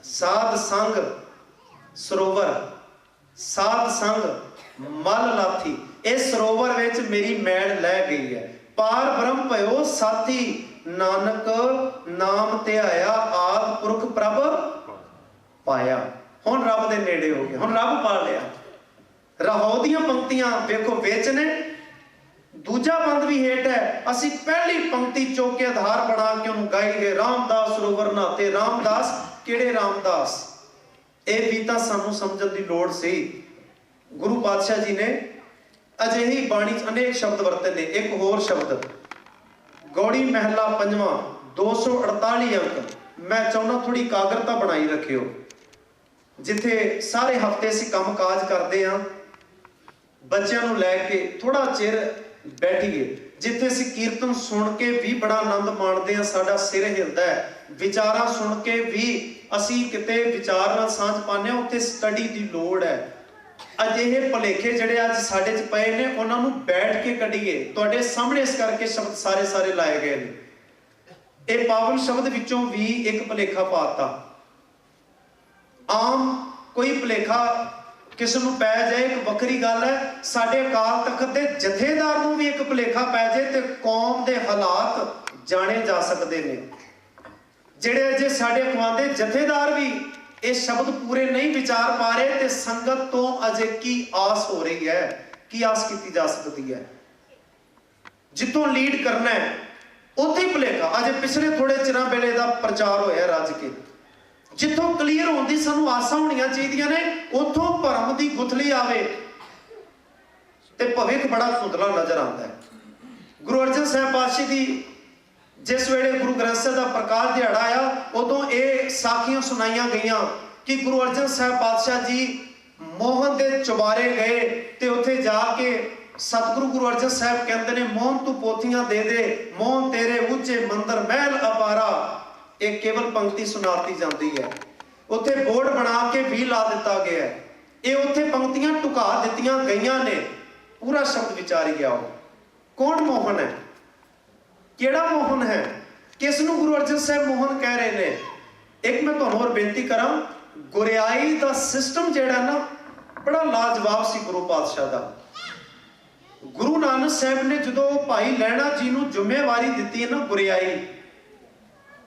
साध संग सरोवर, साध संग मल लाथी। इस सरोवर विच मेरी मैल लै गई है, पार ब्रह्म भयो साथी, नानक नाम ते आया आद पुरख प्रभ पाया। हुण रब दे नेड़े हो गए, हुण रब पा लिया। राहो दियां पंक्तियां वेखो विच ने, दूजा बंद भी हेठ है। असी पहली पंक्ति चौके आधार बना के उन्होंने गाई गए, रामदास सरोवर नहाते। रामदास किहड़े रामदास? ये भी तो सानू समझण दी लोड़ सी। गुरु पातशाह जी ने अजिही बाणी अनेक शब्द वरते ने। एक होर शब्द गौड़ी महला पंजवां 248 अंक, मैं चाहुंदा थोड़ी कागरता बनाई रखियो। जिथे सारे हफ्ते असीं काम काज करते हैं, बच्चों नूं लैके थोड़ा चिर बैठीए, जिथे असीं कीर्तन सुन के भी बड़ा आनंद माणदे हां, साडा सिर हिलदा है, विचारां सुन के भी असीं किते विचार नाल सांझ पाने, उत्थे स्टडी दी लोड़ है। अजिहे भुलेखे जिहड़े अज साडे च पए ने, उन्हां नूं बैठ के कढीए। तुहाडे सामने इस करके शब्द सारे लाए गए ने। ਇਹ ਪਾਵਨ शब्द विचों भी एक भुलेखा पाता। आम कोई भुलेखा किसी नूं पै जाए एक वक्री गल है, साडे अकाल तख्त दे जथेदार नूं भी एक भुलेखा पै जाए ते कौम दे हालात जाने जा सकते हैं। जिहड़े अजे साडे अखवांदे जथेदार भी ये शब्द पूरे नहीं विचार पा रहे, ते संगत तो अजे की आस हो रही है, की आस की जा सकती है? जितों लीड करना है उत्थे ही भुलेखा। अजे पिछले थोड़े चिरां वेले दा प्रचार होया रज के, जितों क्लीयर होने की सानू आसां होणियां चाहीदियां ने, उत्थों भरम की गुथली आवे ते भविख बड़ा धुंधला नजर आता है। गुरु अर्जन साहिब पातशाह दी जिस वेले गुरु ग्रंथ साहिब का प्रकाश दिहाड़ा आया, उदों ये साखियां सुनाइयां गईयां कि गुरु अर्जन साहिब पातशाह जी मोहन दे चुबारे गए ते उत्थे जाके सतगुरु गुरु अर्जन साहिब कहते ने, मोहन तू पोथियां दे दे, मोहन तेरे ऊंचे मंदिर महल अपारा। एक केवल पंक्ति सुनाती जाती है, उत्थे बोर्ड बना के भी ला दिता गया है। ये उत्थे पंक्तियां टुका दित्तियां गईयां ने, पूरा शब्द विचारी गया हो। कौन मोहन है, केड़ा मोहन है, किस नूं गुरु अर्जन साहिब मोहन कह रहे ने? एक मैं तुहानूं होर बेनती करां, गुरियाई दा सिस्टम जिहड़ा ना बड़ा लाजवाब सी गुरु पातशाह दा। गुरु नानक साहिब ने जो भाई लैणा जी नूं जिम्मेवारी दित्ती है ना गुरियाई,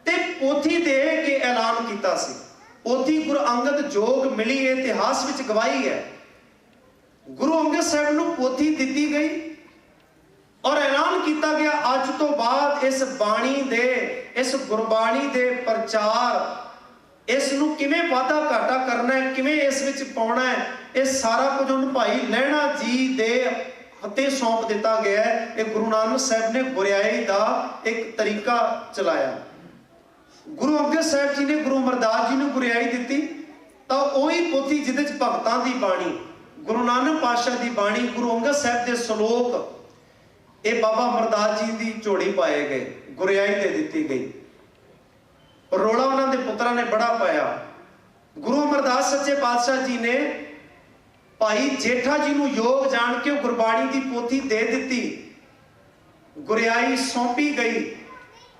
ते पोथी दे के ऐलान किया सी। पोथी गुरु अंगद जोग मिली, इतिहास विच गवाही है। गुरु अंगद साहिब नूं पोथी दित्ती गई और ऐलान किया गया, अज तो बाद इस बाणी दे, इस गुरबाणी दे प्रचार, इस नूं किवें वाधा घाटा करना है, किवें इस विच पाउणा है, ये सारा कुछ उन भाई लैणा जी दे हत्थे सौंप दिता गया है। एक गुरु नानक साहिब ने गुरियाई का एक तरीका चलाया। गुरु अंगद साहिब जी ने गुरु अमरदास जी ने गुरियाई दी, तो वही पोथी जिहदे च भगतां दी बाणी, गुरु नानक पातशाह दी बाणी, गुरु अंगद साहिब के सलोक, ये बाबा अमरदास जी की झोड़ी पाए गए, गुरियाई दे दी गई। रोला उन्होंने पुत्रा ने बड़ा पाया। गुरु अमरदास सच्चे पातशाह जी ने भाई जेठा जी नूं योग जान के गुरबाणी की पोथी दे दी, गुरियाई सौंपी गई।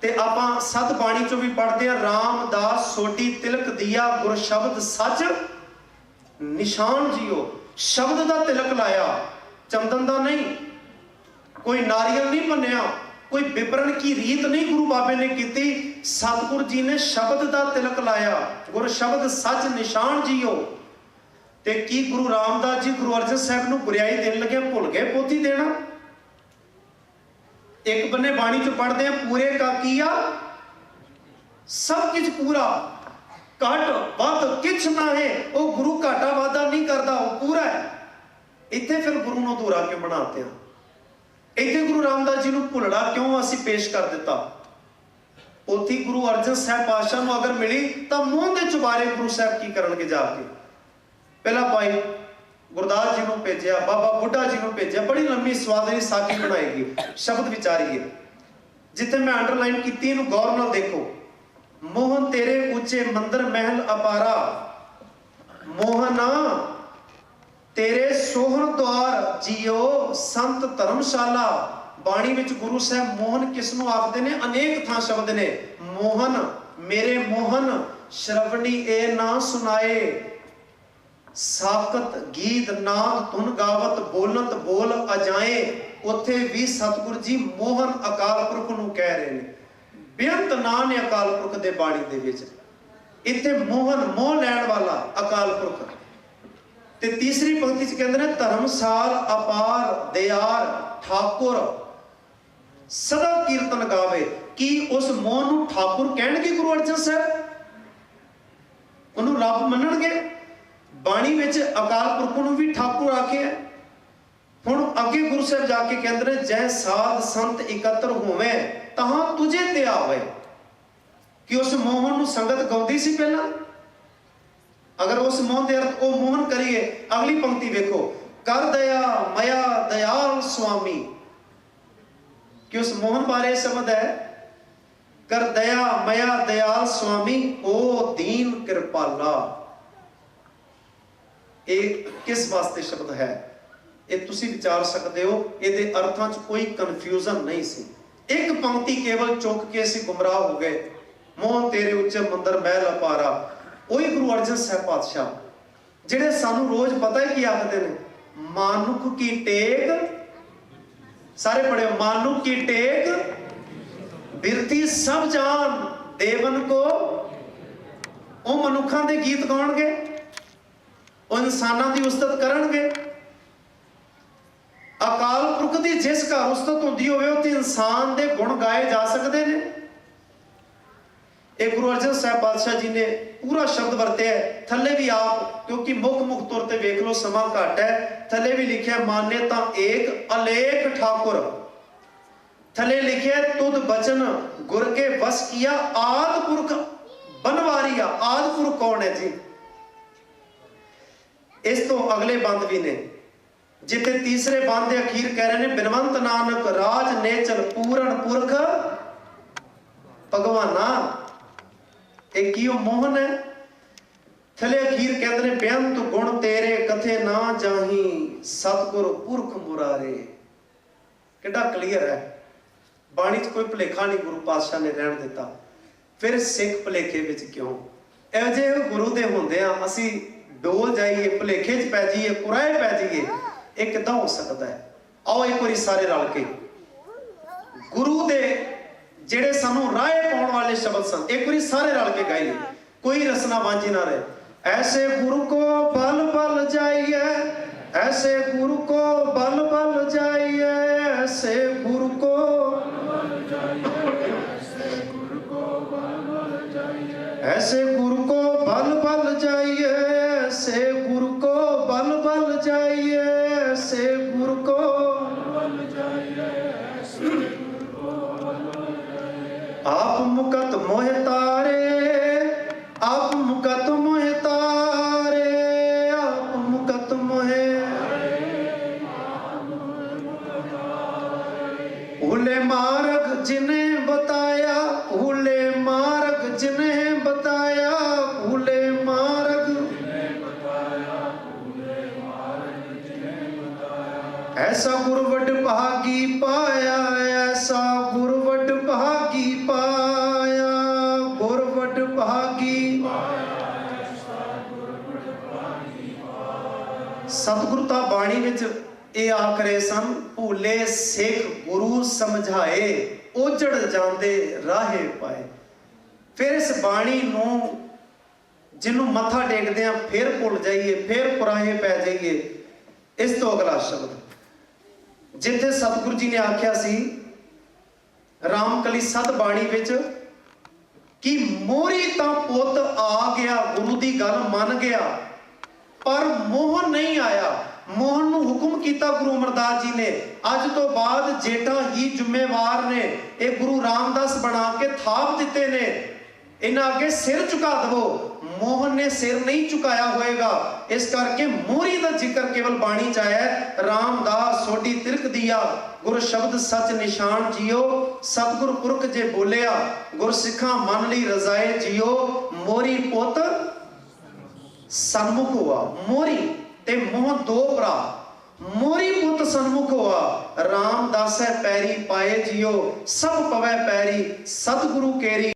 ते आपां सत बाणी चों भी पढ़ते हैं, रामदास सोडी तिलक दिया गुर शब्द सच निशान जियो। शब्द का तिलक लाया, चंदन का नहीं, कोई नारियल नहीं बनिया, कोई विपरण की रीत नहीं गुरु बाबे ने की। सतगुरु जी ने शब्द का तिलक लाया, गुर शब्द सच निशान जियो। ते की गुरु रामदास जी गुरु अर्जन साहिब नूं गुरियाई देन लगे भुल गए पोथी देना? एक बन्ने बाणी चो पढ़ते हैं, पूरे का किया सब कुछ पूरा, घट वध किछ ना है। वो गुरु घाटा वाधा नहीं करता, वो पूरा है। इत्थे फिर गुरु नूं अधूरा क्यों बनाते हैं? इत्थे गुरु रामदास जी नूं भुलड़ा क्यों असीं पेश कर दिता? पोथी गुरु अर्जन साहिब पातशाह नूं अगर मिली तो मूंह दे चुबारे गुरु साहिब की करनगे जाके? पहला भाई गुरदास जी नूं भेजिया, बाबा बुढ़ा जी नूं भेजिया, बड़ी लंबी स्वादरी साखी बनाएगी, शब्द विचारिए। जिथे मैं अंडरलाइन की, इनू गौर नाल देखो। मोहन तेरे ऊंचे मंदिर महल अपारा, मोहना तेरे सोहन द्वार जियो संत धर्मशाला। बाणी विच गुरु साहब मोहन किसनों आखदे ने? अनेक थां शब्द ने। मोहन मेरे मोहन श्रवणी ए ना सुनाए, साकत गीत नाद धुन गावत बोलत बोल अजाए। उत्थे भी सतगुरु जी मोहन अकाल पुरख नूं कह रहे ने। ਬੇਅੰਤ ਨਾਂ ਨੇ ਅਕਾਲ ਪੁਰਖ ਦੇ ਬਾਣੀ ਦੇ ਵਿੱਚ। ਇੱਥੇ ਮੋਹਨ ਮੋਹ ਲੈਣ ਵਾਲਾ ਅਕਾਲ ਪੁਰਖ। ਤੇ ਤੀਸਰੀ ਪੰਕਤੀ ਚ ਕਹਿੰਦੇ ਨੇ ਧਰਮਸਾਲ ਅਪਾਰ ਦਿਆਰ ਠਾਕੁਰ ਸਦਾ ਕੀਰਤਨ ਗਾਵੇ। ਕੀ ਉਸ ਮੋਹ ਨੂੰ ਠਾਕੁਰ ਕਹਿਣਗੇ ਗੁਰੂ ਅਰਜਨ ਸਾਹਿਬ? ਉਹਨੂੰ ਰੱਬ ਮੰਨਣਗੇ? ਬਾਣੀ ਵਿੱਚ ਅਕਾਲ ਪੁਰਖ ਨੂੰ ਵੀ ਠਾਕੁਰ ਆਖਿਆ। ਹੁਣ ਅੱਗੇ ਗੁਰੂ ਸਾਹਿਬ ਜਾ ਕੇ ਕਹਿੰਦੇ ਨੇ ਜੈ ਸਾਧ ਸੰਤ ਇਕੱਤਰ ਹੋਵੇ ਤਾਂ ਤੁਝੇ ਤੇ ਆਵੇ। ਕਿ ਉਸ ਮੋਹਨ ਨੂੰ ਸੰਗਤ ਗਾਉਂਦੀ ਸੀ ਪਹਿਲਾਂ। ਅਗਰ ਉਸ ਮੋਹਨ ਦੇ ਅਰਥ ਉਹ ਮੋਹਨ ਕਰੀਏ, ਅਗਲੀ ਪੰਕਤੀ ਵੇਖੋ, ਕਰ ਦਇਆ ਮਇਆ ਦਇਆਲ ਸੁਆਮੀ। ਕਿ ਉਸ ਮੋਹਨ ਬਾਰੇ ਸ਼ਬਦ ਹੈ ਕਰ ਦਇਆ ਮਇਆ ਦਇਆਲ ਸੁਆਮੀ ਓ ਦੀਨ ਕਿਰਪਾਲਾ। ਇਹ ਕਿਸ ਵਾਸਤੇ ਸ਼ਬਦ ਹੈ? ਇਹ ਤੁਸੀਂ ਵਿਚਾਰ ਸਕਦੇ ਹੋ। ਇਹਦੇ ਅਰਥਾਂ 'ਚ ਕੋਈ ਕਨਫਿਊਜ਼ਨ ਨਹੀਂ ਸੀ। ਇੱਕ ਪੰਕਤੀ ਕੇਵਲ ਚੁੱਕ ਕੇ ਅਸੀਂ ਗੁੰਮਰਾਹ ਹੋ ਗਏ। ਮੋਹਨ ਤੇਰੇ ਉੱਚੇ ਮੰਦਰ ਮਹਿਲ ਅਪਾਰਾ। ਉਹੀ ਗੁਰੂ ਅਰਜਨ ਸਾਹਿਬ ਪਾਤਸ਼ਾਹ ਜਿਹੜੇ ਸਾਨੂੰ ਰੋਜ਼ ਪਤਾ ਹੈ ਕੀ ਆਖਦੇ ਨੇ, ਮਾਨੁਖ ਕੀ ਟੇਕ, ਸਾਰੇ ਪੜਿਓ, ਮਾਨੁਖ ਕੀ ਟੇਕ ਬਿਰਤੀ ਸਭ ਜਾਨ ਦੇਵਨ ਕੋ। ਉਹ ਮਨੁੱਖਾਂ ਦੇ ਗੀਤ ਗਾਉਣਗੇ, ਉਹ ਇਨਸਾਨਾਂ ਦੀ ਉਸਤਤ ਕਰਨਗੇ। ਅਕਾਲ ਪੁਰਖ ਦੀ ਜਿਸ ਘਰ ਉਸਤਤ ਹੁੰਦੀ ਹੋਵੇ ਉੱਥੇ ਇਨਸਾਨ ਦੇ ਗੁਣ ਗਾਏ ਜਾ ਸਕਦੇ ਨੇ। ਇਹ ਗੁਰੂ ਅਰਜਨ ਸਾਹਿਬ ਪਾਤਸ਼ਾਹ ਜੀ ਨੇ ਪੂਰਾ ਸ਼ਬਦ ਵਰਤਿਆ। ਥੱਲੇ ਵੀ ਆਪ, ਕਿਉਂਕਿ ਮੁੱਖ ਤੌਰ ਤੇ ਵੇਖ ਲਓ ਸਮਾਂ ਘੱਟ ਹੈ, ਥੱਲੇ ਵੀ ਲਿਖਿਆ ਮਾਨੇ ਤਾਂ ਏਕ ਅਲੇਖ ਠਾਕੁਰ। ਥੱਲੇ ਲਿਖਿਆ ਤੁਧ ਬਚਨ ਗੁਰ ਕੇ ਵਸ ਕੀਆ ਆਦ ਪੁਰਖ ਬਨਵਾਰੀਆ। ਆਦ ਪੁਰਖ ਕੌਣ ਹੈ ਜੀ? ਇਸ ਤੋਂ ਅਗਲੇ ਬੰਦ ਵੀ ਨੇ ਜਿੱਥੇ ਤੀਸਰੇ ਬੰਦ ਦੇ ਅਖੀਰ ਕਹਿ ਰਹੇ ਨੇ ਬਿਨਵੰਤ ਨਾਨਕ ਰਾਜ ਨੇਚਲ ਪੂਰਨ ਪੁਰਖ ਭਗਵਾਨਾ। ਇਹ ਕੀ ਉਹ ਮੋਹਨ ਹੈ? ਥਲੇ ਅਖੀਰ ਕਹਿੰਦੇ ਨੇ ਬੇਅੰਤ ਗੁਣ ਤੇਰੇ ਕਥੇ ਨਾ ਜਾਹੀ ਸਤਿਗੁਰ ਪੁਰਖ ਮੁਰਾਰੇ। ਕਿੱਡਾ ਕਲੀਅਰ ਹੈ। ਬਾਣੀ 'ਚ ਕੋਈ ਭੁਲੇਖਾ ਨਹੀਂ ਗੁਰੂ ਪਾਤਸ਼ਾਹ ਨੇ ਰਹਿਣ ਦਿੱਤਾ। ਫਿਰ ਸਿੱਖ ਭੁਲੇਖੇ ਵਿੱਚ ਕਿਉਂ? ਇਹੋ ਜਿਹੇ ਗੁਰੂ ਦੇ ਹੁੰਦਿਆਂ ਅਸੀਂ ਡੋਲ ਜਾਈਏ, ਭੁਲੇਖੇ 'ਚ ਪੈ ਜਾਈਏ, ਕੁਰਾਏ ਪੈ ਜਾਈਏ, ਇਹ ਕਿੱਦਾਂ ਹੋ ਸਕਦਾ ਹੈ? ਆਓ ਇੱਕ ਵਾਰੀ ਸਾਰੇ ਰਲ ਕੇ ਗੁਰੂ ਦੇ ਜਿਹੜੇ ਸਾਨੂੰ ਰਾਹੇ ਪਾਉਣ ਵਾਲੇ ਸ਼ਬਦ ਸਨ, ਇੱਕ ਵਾਰੀ ਸਾਰੇ ਰਲ ਕੇ ਗਾਈਏ, ਕੋਈ ਰਸਨਾ ਵਾਂਝੀ ਨਾ ਰਹੇ। ਐਸੇ ਗੁਰੂ ਕੋ ਬਲ ਬਲ ਜਾਈਏ, ऐसे गुरु को बल बल जाइए, ऐसे गुरु को ऐसे गुरु को बल बल जाइए, ऐसे गुरु को बल बल जाइए, ऐसे गुरु को आप मुकत मोह तारे, आप मुकत मोह तारे, आप मुकत मोह भूले मार्ग जिन्हें बताया, भूले मार्ग जिन्हें बताया, भूले मार्ग ऐसा गुरुवड भागी पाया, ऐसा गुरुवड भागी पाया, गुरुवड भागी सतगुरता बाणी विच ਇਹ ਆਖ ਰਹੇ ਸਨ ਭੂਲੇ ਸਿੱਖ ਗੁਰੂ ਸਮਝਾਏ, ਉਜੜ ਜਾਂਦੇ ਰਾਹੇ ਪਾਏ। ਫਿਰ ਇਸ ਬਾਣੀ ਨੂੰ ਜਿਹਨੂੰ ਮੱਥਾ ਟੇਕਦੇ ਆ ਫਿਰ ਭੁੱਲ ਜਾਈਏ, ਫਿਰ ਕੁਰਾਹੇ ਪੈ ਜਾਈਏ। ਇਸ ਤੋਂ ਅਗਲਾ ਸ਼ਬਦ ਜਿੱਥੇ ਸਤਿਗੁਰੂ ਜੀ ਨੇ ਆਖਿਆ ਸੀ ਰਾਮਕਲੀ ਸਤ ਬਾਣੀ ਵਿੱਚ ਕਿ ਮੋਰੀ ਤਾਂ ਪੁੱਤ ਆ ਗਿਆ, ਗੁਰੂ ਦੀ ਗੱਲ ਮੰਨ ਗਿਆ, ਪਰ ਮੋਹ ਨਹੀਂ ਆਇਆ। ਮੋਹਨ ਨੂੰ ਹੁਕਮ ਕੀਤਾ ਗੁਰੂ ਅਮਰਦਾਸ ਜੀ ਨੇ, ਅੱਜ ਤੋਂ ਬਾਅਦ ਜੇਠਾ ਹੀ ਜ਼ਿੰਮੇਵਾਰ ਨੇ। ਇਹ ਗੁਰੂ ਰਾਮਦਾਸ ਬਣਾ ਕੇ ਥਾਪ ਦਿੱਤੇ ਨੇ, ਇਹਨਾਂ ਅੱਗੇ ਸਿਰ ਝੁਕਾ ਦਵੋ। ਮੋਹਨ ਨੇ ਸਿਰ ਨਹੀਂ ਝੁਕਾਇਆ ਹੋਏਗਾ, ਇਸ ਕਰਕੇ ਮੋਹਰੀ ਦਾ ਜ਼ਿਕਰ ਕੇਵਲ ਬਾਣੀ ਚ ਆਇਆ। ਰਾਮਦਾਸ ਸੋਢੀ ਤਿਰਕ ਦੀਆ, ਗੁਰ ਸ਼ਬਦ ਸੱਚ ਨਿਸ਼ਾਨ ਜਿਓ, ਸਤਿਗੁਰ ਪੁਰਖ ਜੇ ਬੋਲਿਆ, ਗੁਰ ਸਿੱਖਾਂ ਮਨ ਲਈ ਰਜ਼ਾਏ ਜਿਓ। ਮੋਰੀ ਪੁੱਤ ਸਨਮੁਖ ਹੋਆ, ਮੋਰੀ ਤੇ ਮੋਹ ਦੋ ਭਰਾ, ਮੋਰੀ ਪੁੱਤ ਸਨਮੁਖ ਹੋਆ। ਰਾਮਦਾਸੈ ਪੈਰੀ ਪਾਏ ਜਿਓ, ਸਭ ਪਵੈ ਪੈਰੀ ਸਤਿਗੁਰੂ ਕੇਰੀ।